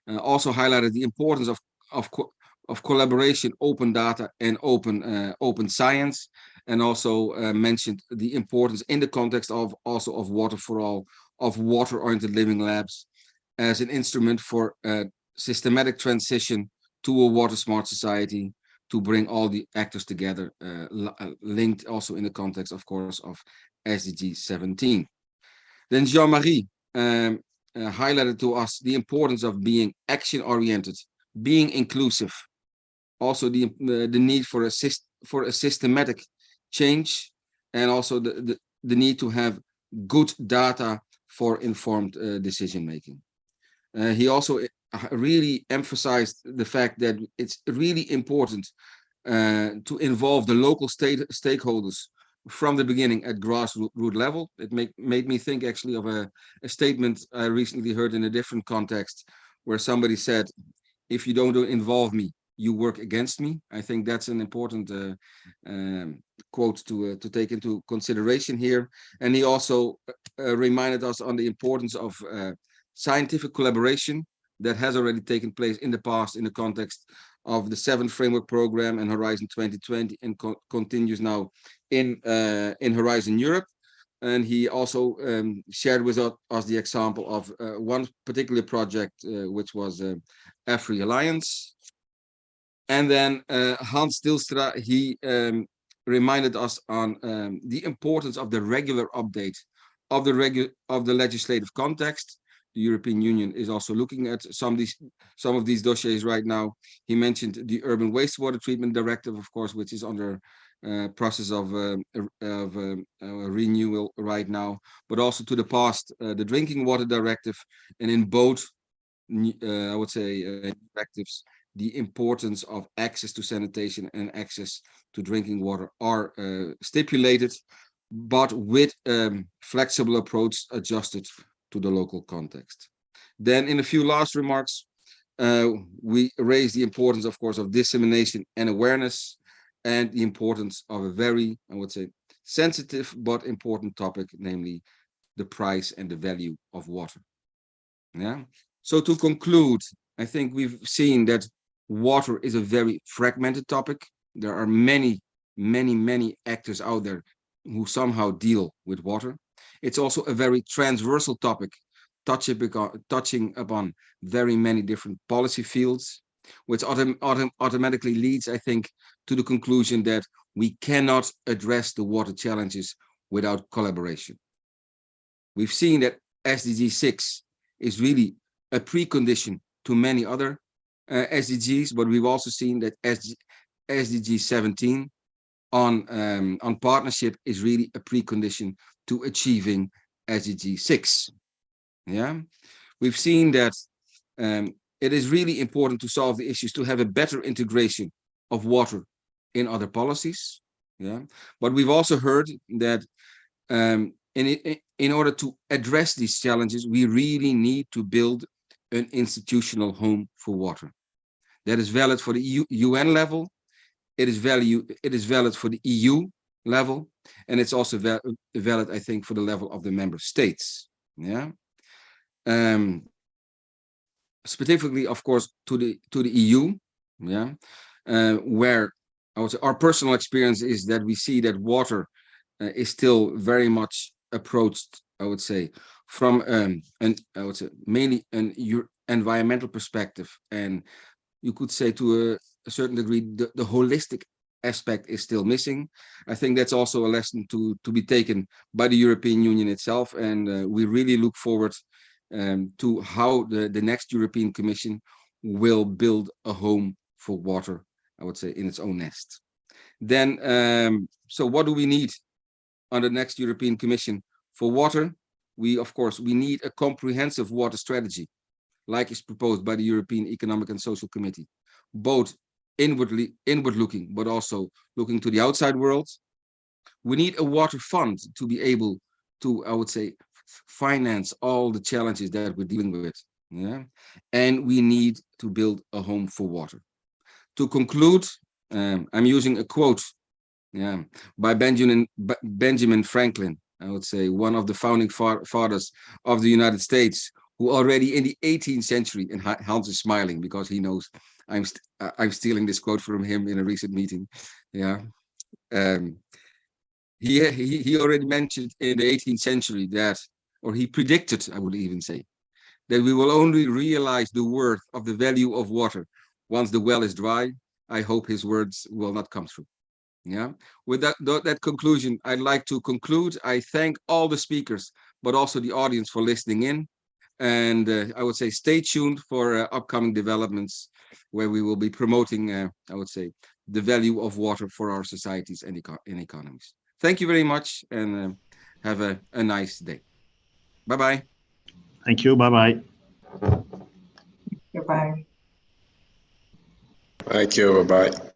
Also highlighted the importance of collaboration, open data, and open science, and also mentioned the importance in the context of Water for All, of water-oriented living labs as an instrument for systematic transition to a water smart society, to bring all the actors together, linked also in the context, of course, of SDG 17. Then Jean-Marie highlighted to us the importance of being action-oriented, being inclusive, also the need for a systematic change, and also the need to have good data for informed decision-making. He also really emphasized the fact that it's really important to involve the local stakeholders from the beginning at grassroots level. It made me think actually of a statement I recently heard in a different context, where somebody said, if you don't involve me, you work against me. I think that's an important quote to take into consideration here. And he also reminded us on the importance of scientific collaboration that has already taken place in the past in the context of the 7th Framework Program and Horizon 2020, and continues now in Horizon Europe. And he also shared with us the example of one particular project, which was Afri Alliance. And then Hans Dilstra, he reminded us on the importance of the regular update of the legislative context. The European Union is also looking at some of these dossiers right now. He mentioned the Urban Wastewater Treatment Directive, of course, which is under process of renewal right now, but also to the past, the Drinking Water Directive, and in both, I would say, directives, the importance of access to sanitation and access to drinking water are stipulated, but with flexible approach adjusted to the local context. Then in a few last remarks, we raise the importance, of course, of dissemination and awareness, and the importance of a very, I would say, sensitive but important topic, namely the price and the value of water. Yeah. So to conclude, I think we've seen that water is a very fragmented topic. There are many actors out there who somehow deal with water. It's also a very transversal topic, touching upon very many different policy fields, which automatically leads, I think, to the conclusion that we cannot address the water challenges without collaboration. We've seen that SDG 6 is really a precondition to many other SDGs, but we've also seen that SDG 17 on partnership is really a precondition to achieving SDG 6. Yeah, we've seen that it is really important to solve the issues, to have a better integration of water in other policies. Yeah, but we've also heard that in order to address these challenges, we really need to build an institutional home for water. That is valid for the UN level. It is valid for the EU level, and it's also valid, I think, for the level of the member states. Yeah. Specifically, of course, to the EU. Yeah. Where I would say our personal experience is that we see that water is still very much approached, I would say, from mainly an environmental perspective, and you could say to a certain degree the holistic aspect is still missing. I think that's also a lesson to be taken by the European Union itself, and we really look forward to how the next European Commission will build a home for water, I would say, in its own nest. Then, so what do we need on the next European Commission for water? Of course, we need a comprehensive water strategy, like is proposed by the European Economic and Social Committee, both inward looking, but also looking to the outside world. We need a water fund to be able to, I would say, finance all the challenges that we're dealing with. Yeah, and we need to build a home for water. To conclude, I'm using a quote, yeah, by Benjamin Franklin, I would say one of the founding fathers of the United States, who already in the 18th century, and Hans is smiling because he knows I'm stealing this quote from him in a recent meeting. Yeah, he already mentioned in the 18th century that, or he predicted, I would even say, that we will only realize the worth of the value of water once the well is dry I hope his words will not come true. Yeah. With that conclusion, I'd like to conclude. I thank all the speakers, but also the audience for listening in. And I would say stay tuned for upcoming developments where we will be promoting, I would say, the value of water for our societies and economies. Thank you very much, and have a nice day. Bye-bye. Thank you. Bye-bye. Goodbye. Thank you. Bye-bye.